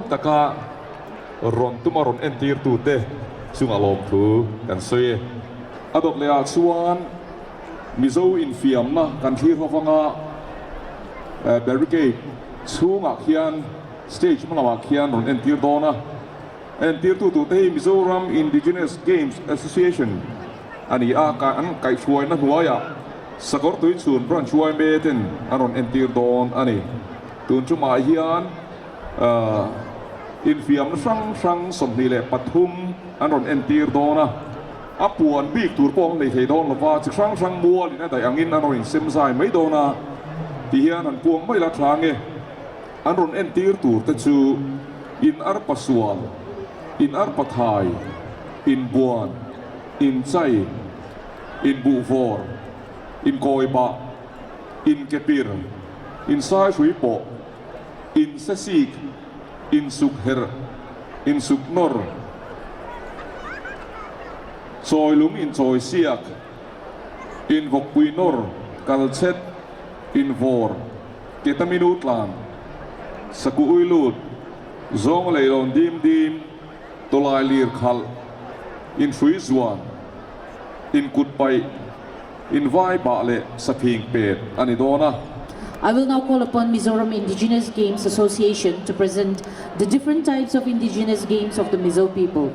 taka ron tumaron entir tu te sunga lom thu kan soe adok lea chuan mizo in fiam na kan thlir hofanga barricade chunga hian stage malawa hian ron entir dona entir tu te Mizoram Indigenous Games Association ani a ka an kai chuai na huaya sakor tui chun bran chuai me ten aron entir don ani tun chuma hian in fiam sang som ni le pathum anon entir dona apuan bik tur pong nei thei don lova chi sang mual ina dai angin anon in sim sai mai dona ti hian an puang mai la thlange anon entir tur te chu in ar pasual in ar pathai in buan in chai in buvor in koiba in kepir in sai sui po in sesik in sukher in suknor choi lung in choi siak in vokpui nor kalchet in vor ketaminut lam saku uilut zong leilon dim dim tolai lir khal in fuizuan in Kut Pa in vai ba le saphing pet anidona. I will now call upon Mizoram Indigenous Games Association to present the different types of indigenous games of the Mizo people.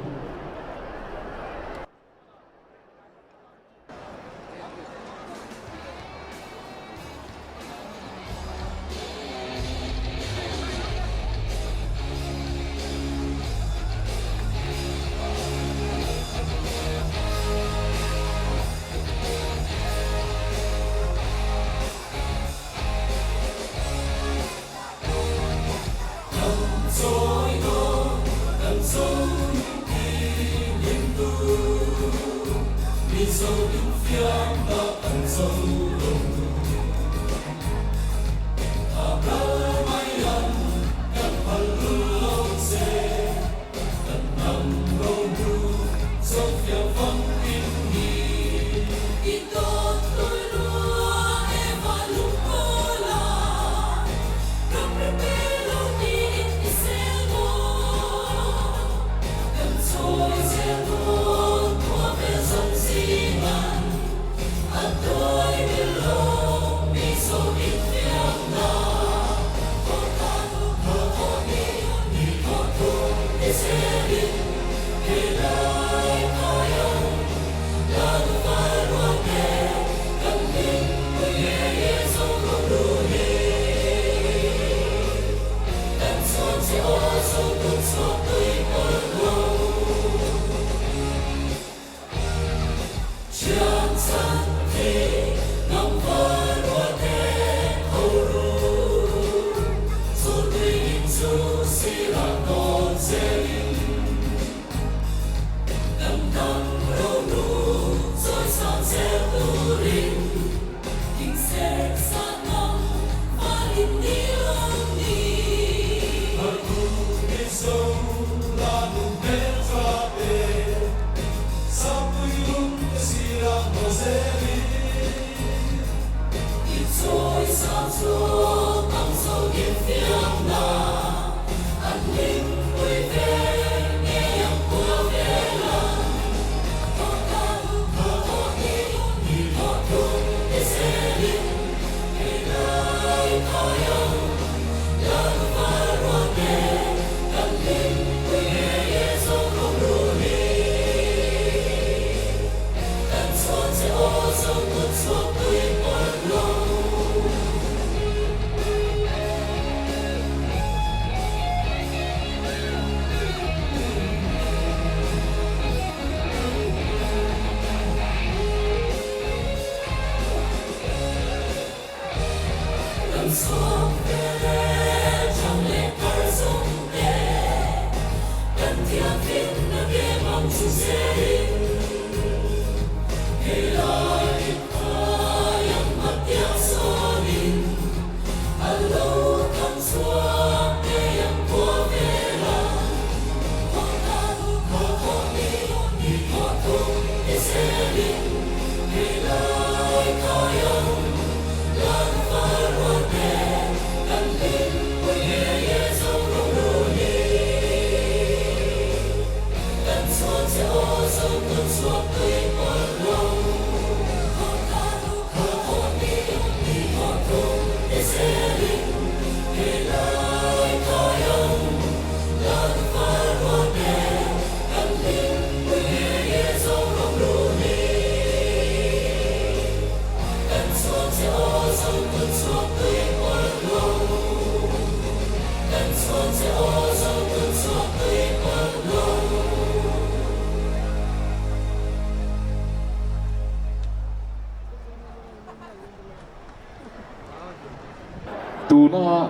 Tuna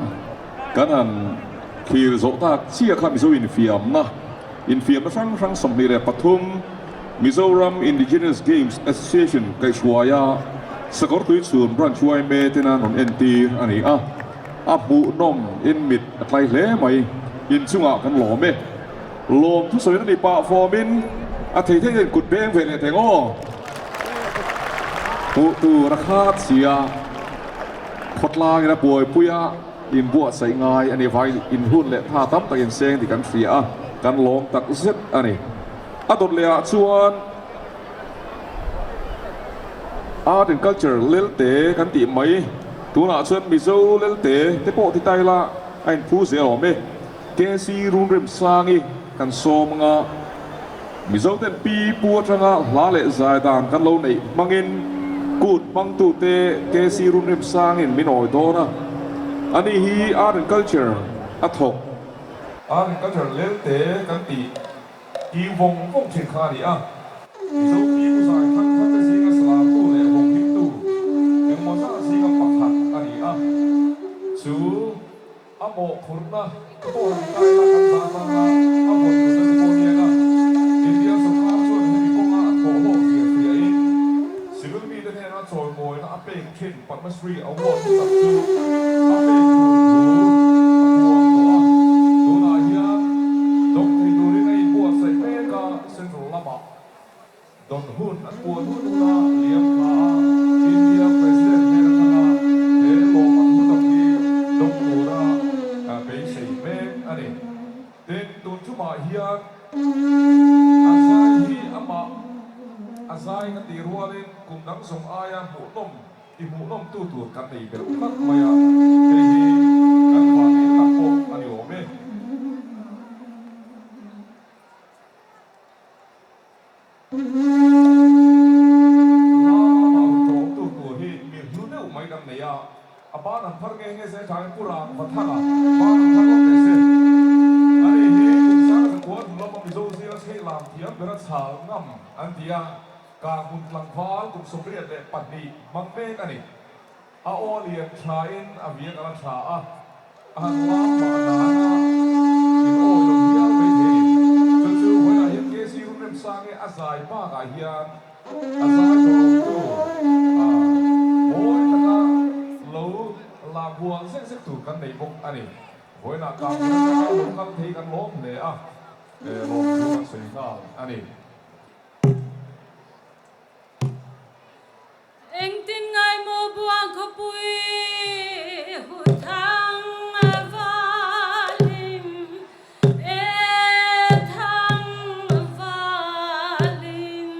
kanan khir zotak chia kha mizo infiam na frang somni re pathum Mizoram Indigenous Games Association kai shwaya sakor tu chun branch wai me tena non enti ani a bu nom in mit atlai hle mai in chunga kan lome lom thu soi na ni pa formin a thei thei kut beng ve le tengo pu tu rakhat sia khotlang na poi puya in bua sai ngai ani vai in hun le tha tam tak in seng ti kan fia kan lom tak zet ani adot le a chuan art and culture lel te kan ti mai tuna chuan mizo lel te po ti tai la ein pu zero me ke si run rem sangi kan som nga mizo ten pi pu thanga la le zai dan kan lo nei mangin kut bang tu te ke si run rem sangin minoi do na ani hi art and culture athok art and culture lel te kan ti ki vong vong chin kha ni a mizo pi pu sai thang thang te si nga salam tu le vong him tu em mo sa si nga pakhat ani a chu amo phurna ko tai la kan sa ta na amo tu na ko ni na india sarkar chuan hemi ko nga ko ho sia sia in civil mi de na choi moi na ape khin padma shri award tu tak chu ape thu tu na ya dong thei du ri nei bo sai me ka central lama don hun an bo hun na liam ka india president ne na na he lo man hu tak ki dong tu ra be sei me ani den tu chu ma hian asai hi ama asai ka ti rualin kum dang song aya mu nom i mu nom tu tu kan nei ber mak maya he hi kan wa ni ka ko ani o me mai dam ne ya apa nam phar nge se thang pura pathanga ba nam phar ko se ani hi sa ko lo ma mi zo se se lam thiam bera chal ngam an tia ka hun lang phal kum sokriat le patni mang me ani a o lian thain a viak ala tha a an la ma na in o lo hia be the chu chu hona yen ke si rum rem sang e azai pa ga hian azai to tu là buồn sẽ thủ căn đầy bụng anh ấy với là càng lúc căn thấy căn lốp để lốp thứ mà xảy ra anh ấy anh tin ngày mùa buông khóc bụi hụt thang valim thang valim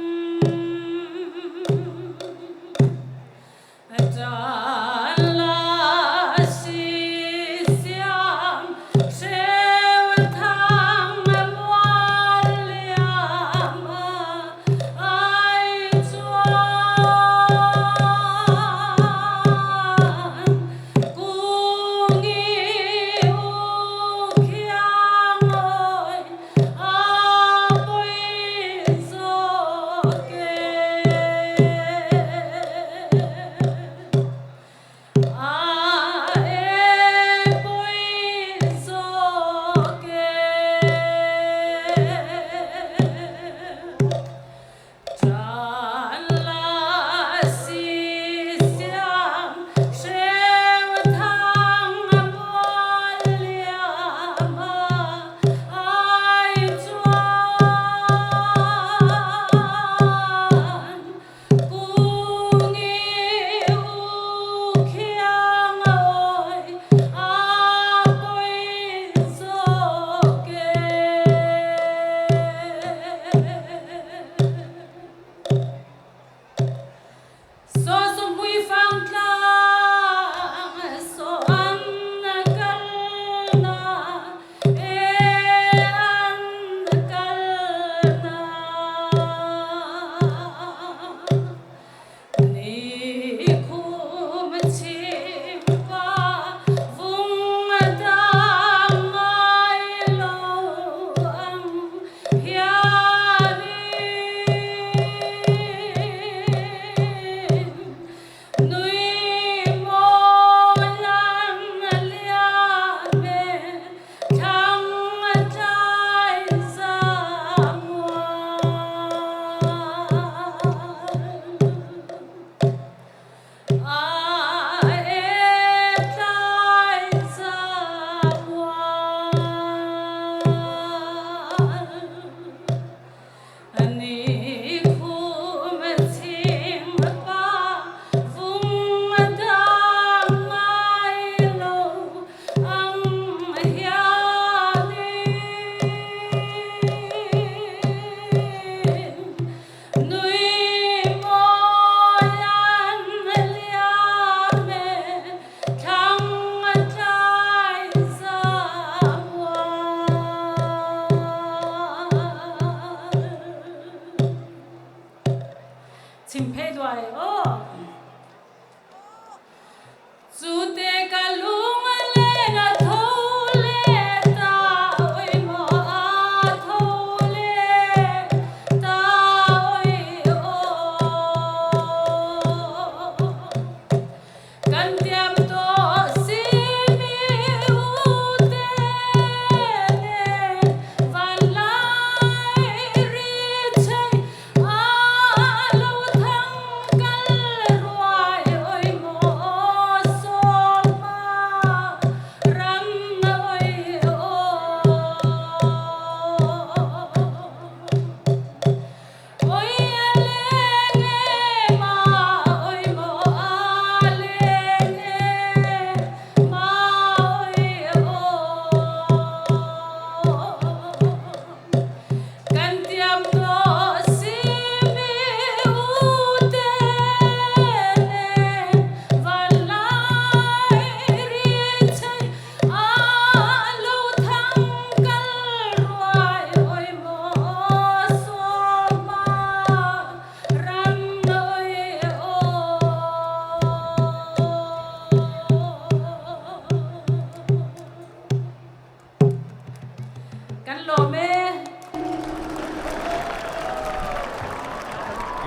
kan lo me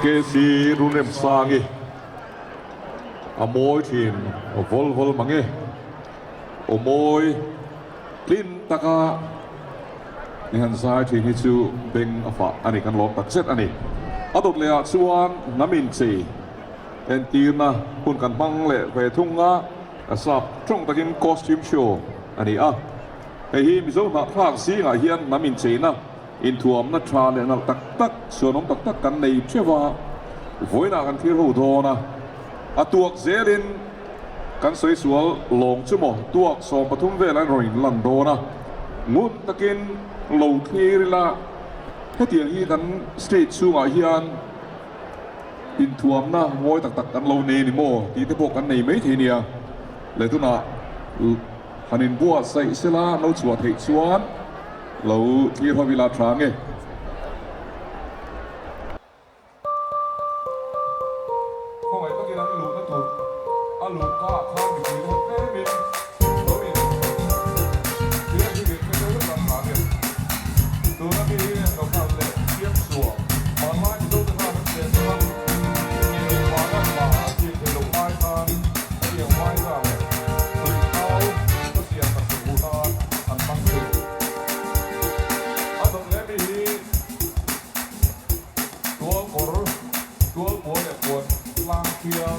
ke si runem sangi amoy thin vol mange omoy tin taka ni han sai thi hi chu beng afa ani kan lom tak set ani adot le chuan namin chi en tina kun kan bang le ve thunga asap trong takin costume show ani a hi Mizoram na thak si nga hian namin chi na in thuam na tra le na tak suanom tak kan nei chewa voina kan thir ho dona atuak zelin kan soi sual long chumo tuak som pathum velan roin lan dona ngun takin lo thirila hetiang hi kan stage chunga hian in thuam na moi tak kan lo ne ni mo ti te pok kan nei mai thinia le tuna hanin bua sai sela lo chuat hei chuan lo thir hovila thange khoi takin an lu na tu a lu ka thang bi ni ho te min lo min dia ji bi me lo na ma ne tu na bi no kan le tiap suo ma ma ji do ta na se sa ni ma na ma ji te lo mai tan ai mai ra le tu au to sia ta su ta an mang tu a dong le bi tua por le por lang kia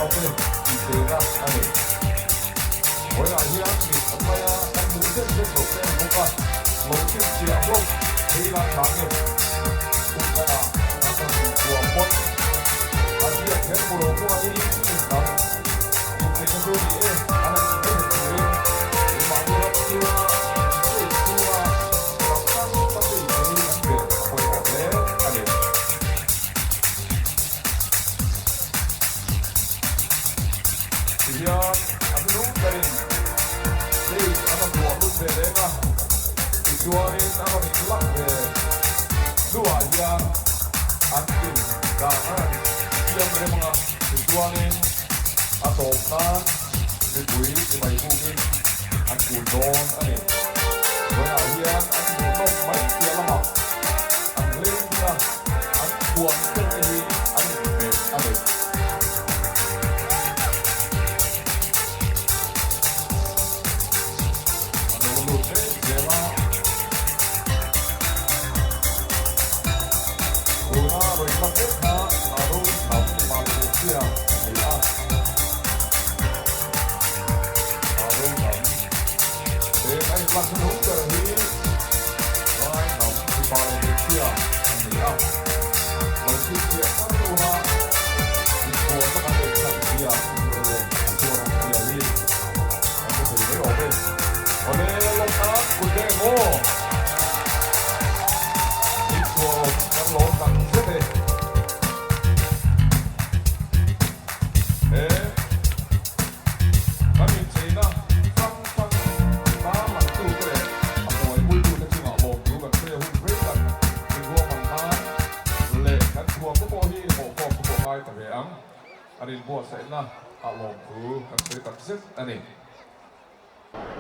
Hon'ble Chief Minister Hei la thang ni. Kumana akan buat dia kan mulu buat ini kita tu ni anak kita ni lima orang tua tapi ini hampir boleh ada. Dia aku nak dari anak buah lu berdekat. Tuanin anak kelak dua yang anti dan yang memang tuanin atau kan dibui sebagai mungkin aku don ani kemudian aku don mai dia lama aku lena aku buat ini ani ani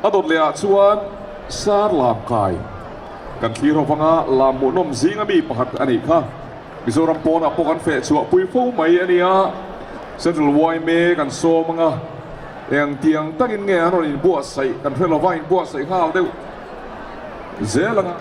Adot lea chuan sar lam kai kan thlir hawanga lammu nom zinga mi pakhat ani kha Mizoram pon a pokan fe chuwa pui fo mai ania central wai me kan so manga eng tiang tangin nge anon in buat sai kan phelo vain buat sai hau deu zelanga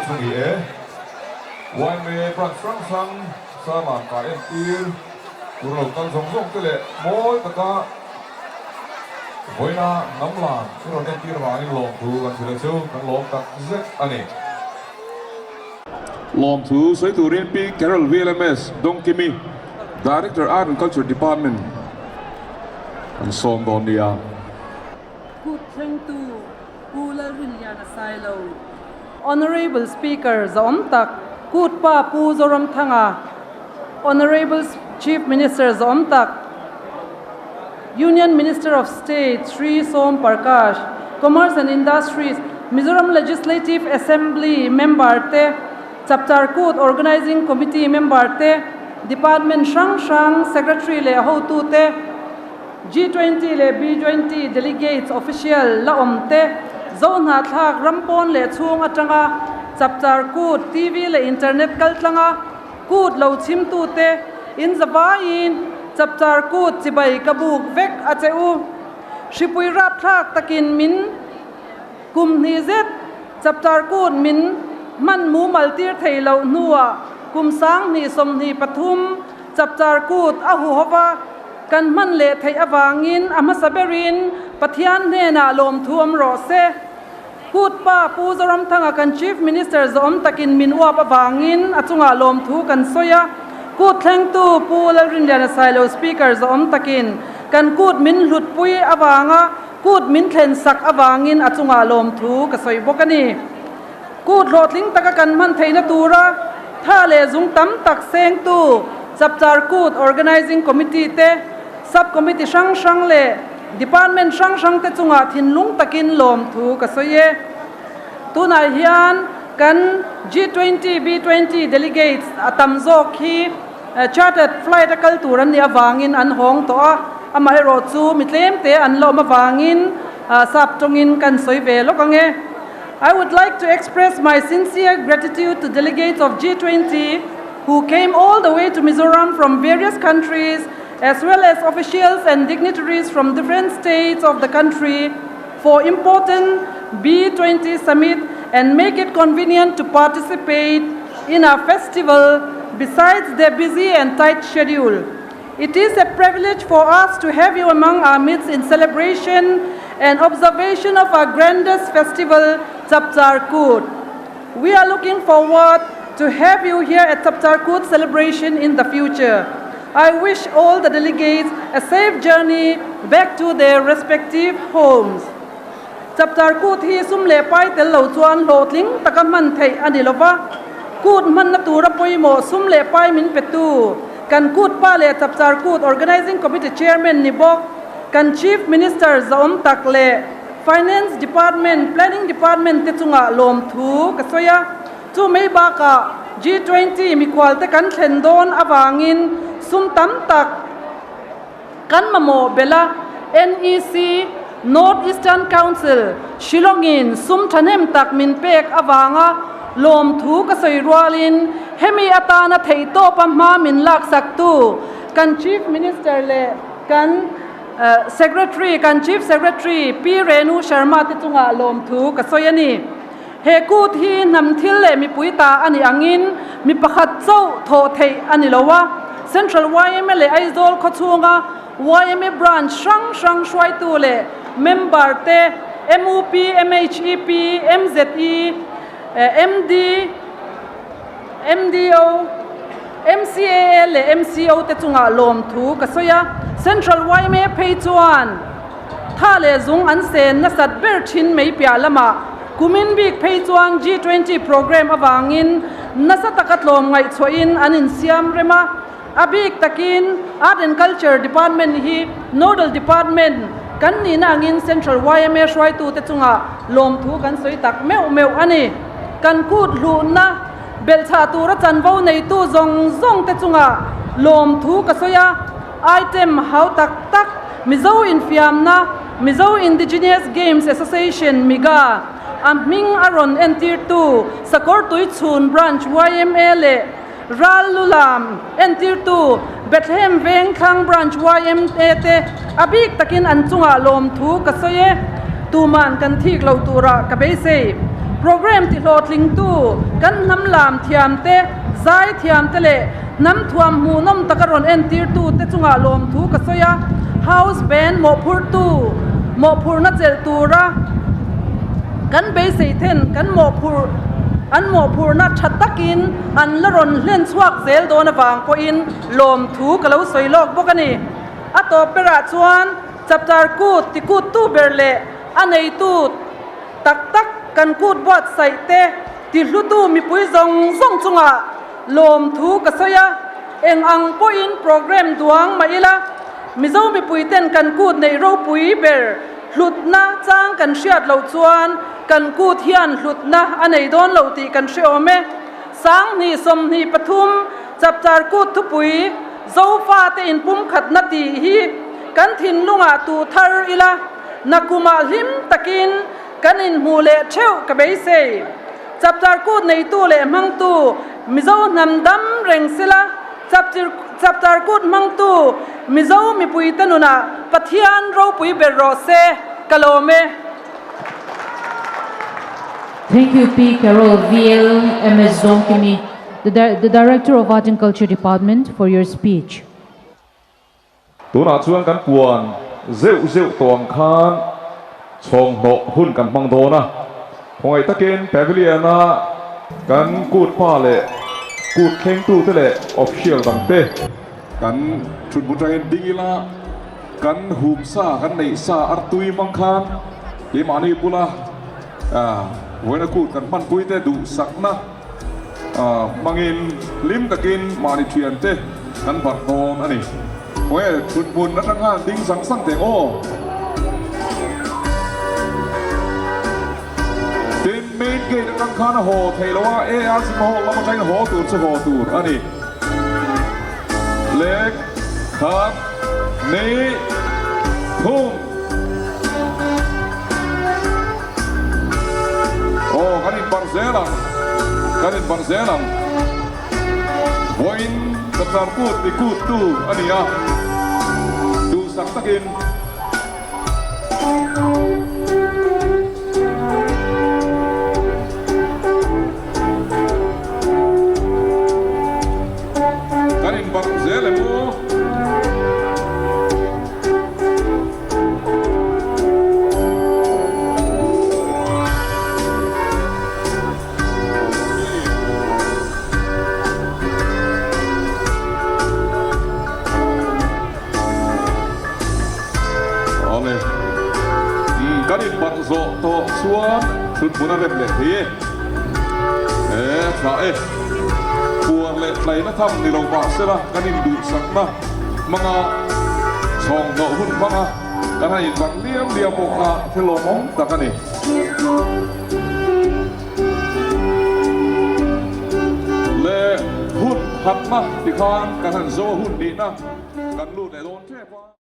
sungi wan me pran sang sang sama ka tir turo kan zong zong tele moi taka hoina namla turo ne tir wa ni long tu kan sile chu kan long tak zet ani Lom thu soi tu rin pi Carol VLMS Dong Kimi Director Art and Culture Department and Som Donia thglengtu Pu Lalrinliana Sailo. Honorable Speaker Zofate Kut Pa Pu Zoramthanga, Honorable Chief Minister Zofate, Union Minister of State Sri Som Prakash, Commerce and Industries, Mizoram Legislative Assembly Member te, Chapchar Kut Organizing Committee Member te, Department Shang Secretary le ho tu te, G20 le B20 delegates official la omte zone ha thak rampon le chung atanga Chapchar Kut TV le internet kaltlanga kut lo chim tu te in zawain Chapchar Kut chibai kabuk vek acheu shipui rap thak takin min kum ni zet Chapchar Kut min man mu maltir theilo nuwa kum sang ni som ni pathum Chapchar Kut ahu hova kan man le thei awangin amasaberin pathian ne na lom thuam ro se Kut Pa Pu Zoramthanga kan Chief Minister Zofate min wa awangin achunga lom thu kan soya kut thengtu Pu Lalrinliana Sailo Speaker Zofate kan kut min hlutpui awanga kut min thlen sak awangin achunga lom thu ka soi bokani kut lotling taka kan man theina tura tha le zung tam tak seng tu Chapchar Kut Organizing Committee te Subcommittee shang le Department shang te chunga thinlung takin lom thu ka soye tuna hian kan G20 B20 delegates atamzo khi chartered flight culture ni awangin an hong to amai ro chu mitlem te an lo mawangin sap tongin kan soi ve lokange I would like to express my sincere gratitude to delegates of G20 who came all the way to Mizoram from various countries as well as officials and dignitaries from different states of the country for important B20 summit and make it convenient to participate in our festival besides their busy and tight schedule. It is a privilege for us to have you among our midst in celebration and observation of our grandest festival, Chapchar Kut. We are looking forward to have you here at Chapchar Kut celebration in the future. I wish all the delegates a safe journey back to their respective homes. Chapchar Kut hi sumle pai tel lo chuan lotling takaman thei anilova kut man na tura poimo sumle pai min petu kan Kut Pa le Chapchar Kut Organizing Committee Chairman ni bok kan Chief Minister Zofate le Finance Department Planning Department te chunga lom thu ka soya chu mei ba ka G20 mi kwal te kan thlendon awangin sum tam tak kan mamo bela NEC North Eastern Council Shillongin sum thanem tak min pek awanga lom thu ka soirwalin hemi atana theito pamma min lak saktu kan Chief Minister le kan Secretary kan Chief Secretary P Renu Sharma te chunga lom thu ka soyani he kut hi nam thil le mi puita ani angin mi pakhat chau tho thei ani lowa Central YMA le Aizol Khochunga YMA branch shang shwai tu le member te MUP MHEP MZE MD MDO MCAL le MCO te chunga lom thu ka soya Central YMA page 1 tha le zung an sen na sat ber thin mei pia lama kumin big page 1 G20 program awangin nasa takatlom ngai choin anin siam rema abik takin Art and Culture Department hi Nodal Department kan ni na angin Central YMA shwai tu te chunga lom thu kan soi tak meu ani kan kut lu na bel cha tu ra chan vo nei tu zong te chunga lom thu ka soya item how tak Mizo Infiam na Mizo Indigenous Games Association miga aming aron entir tu sakor tui chun branch YMA le Ralulam entir tu Bethlehem Veng Khang branch YMA te abik takin an chunga lom thu ka soye tu man kan thik lo tura ka be se program ti lo thlengtu kan nam lam thiam te zai thiam te le nam thuam mu nom takaron en tir tu te chunga lom thu ka soya house band mo phur tu mo phur na chel tu ra kan be sei then kan mo phur an mo phur na thattakin an la ron hlen chuak zel do na wang ko in lom thu ka lo soi lok bokani a to pera chuan chapchar kut ti kut tu berle anei tu tak tak kan kut bot sai te ti hlu tu mi pui zong zong chunga lom thu ka soya eng ang po in program duang ma ila mizo mi pui ten kan kut nei ropui ber hlut na chang kan hriat lo chuan kan kut hian hlut na anei don lo ti kan hre ome sang ni som ni pathum chapchar kut thupui Zofate Inpumkhatna ti hi kan thin lunga tu thar ila nakuma him takin kan in mule theu ka be se chapchar kut nei tu le mang tu mizo nam dam reng sila chapchar kut mang tu mizo mi pui tanuna pathian ro pui ber ro se kalome. Thank you, P. Carol VL, MS Zonkimi, the Director of Art and Culture Department, for your speech. Tuna chuan kan puan zeu tawm khan chong no hun kan mang do na hoi takin pavilion na kan kut pa le kut thengtu te le official dang te kan chut butrain dingila kan hum sa kan nei sa artui mang khan le mani pula hoina kut kan man pui te du sakna mangin lim takin mani thian te kan bat nom ani hoi chut bun na tang han ding sang te o tin main gate kan khana ho thelo wa e as mo la ma chain ho tur se ho tur ani lek khat ni thum kanin barzelang voin chapchar kut ti kut tu ania du sak takin kanin barzelemu kanin barzo to suan chut buna rep le hi thla puan le thlai na tham ni lo ba sela kanin du sakna manga chong no hun manga kana in bang liam okna thelo mong takani le hun hatna ti khan kan zo hun ni na kan lu le don the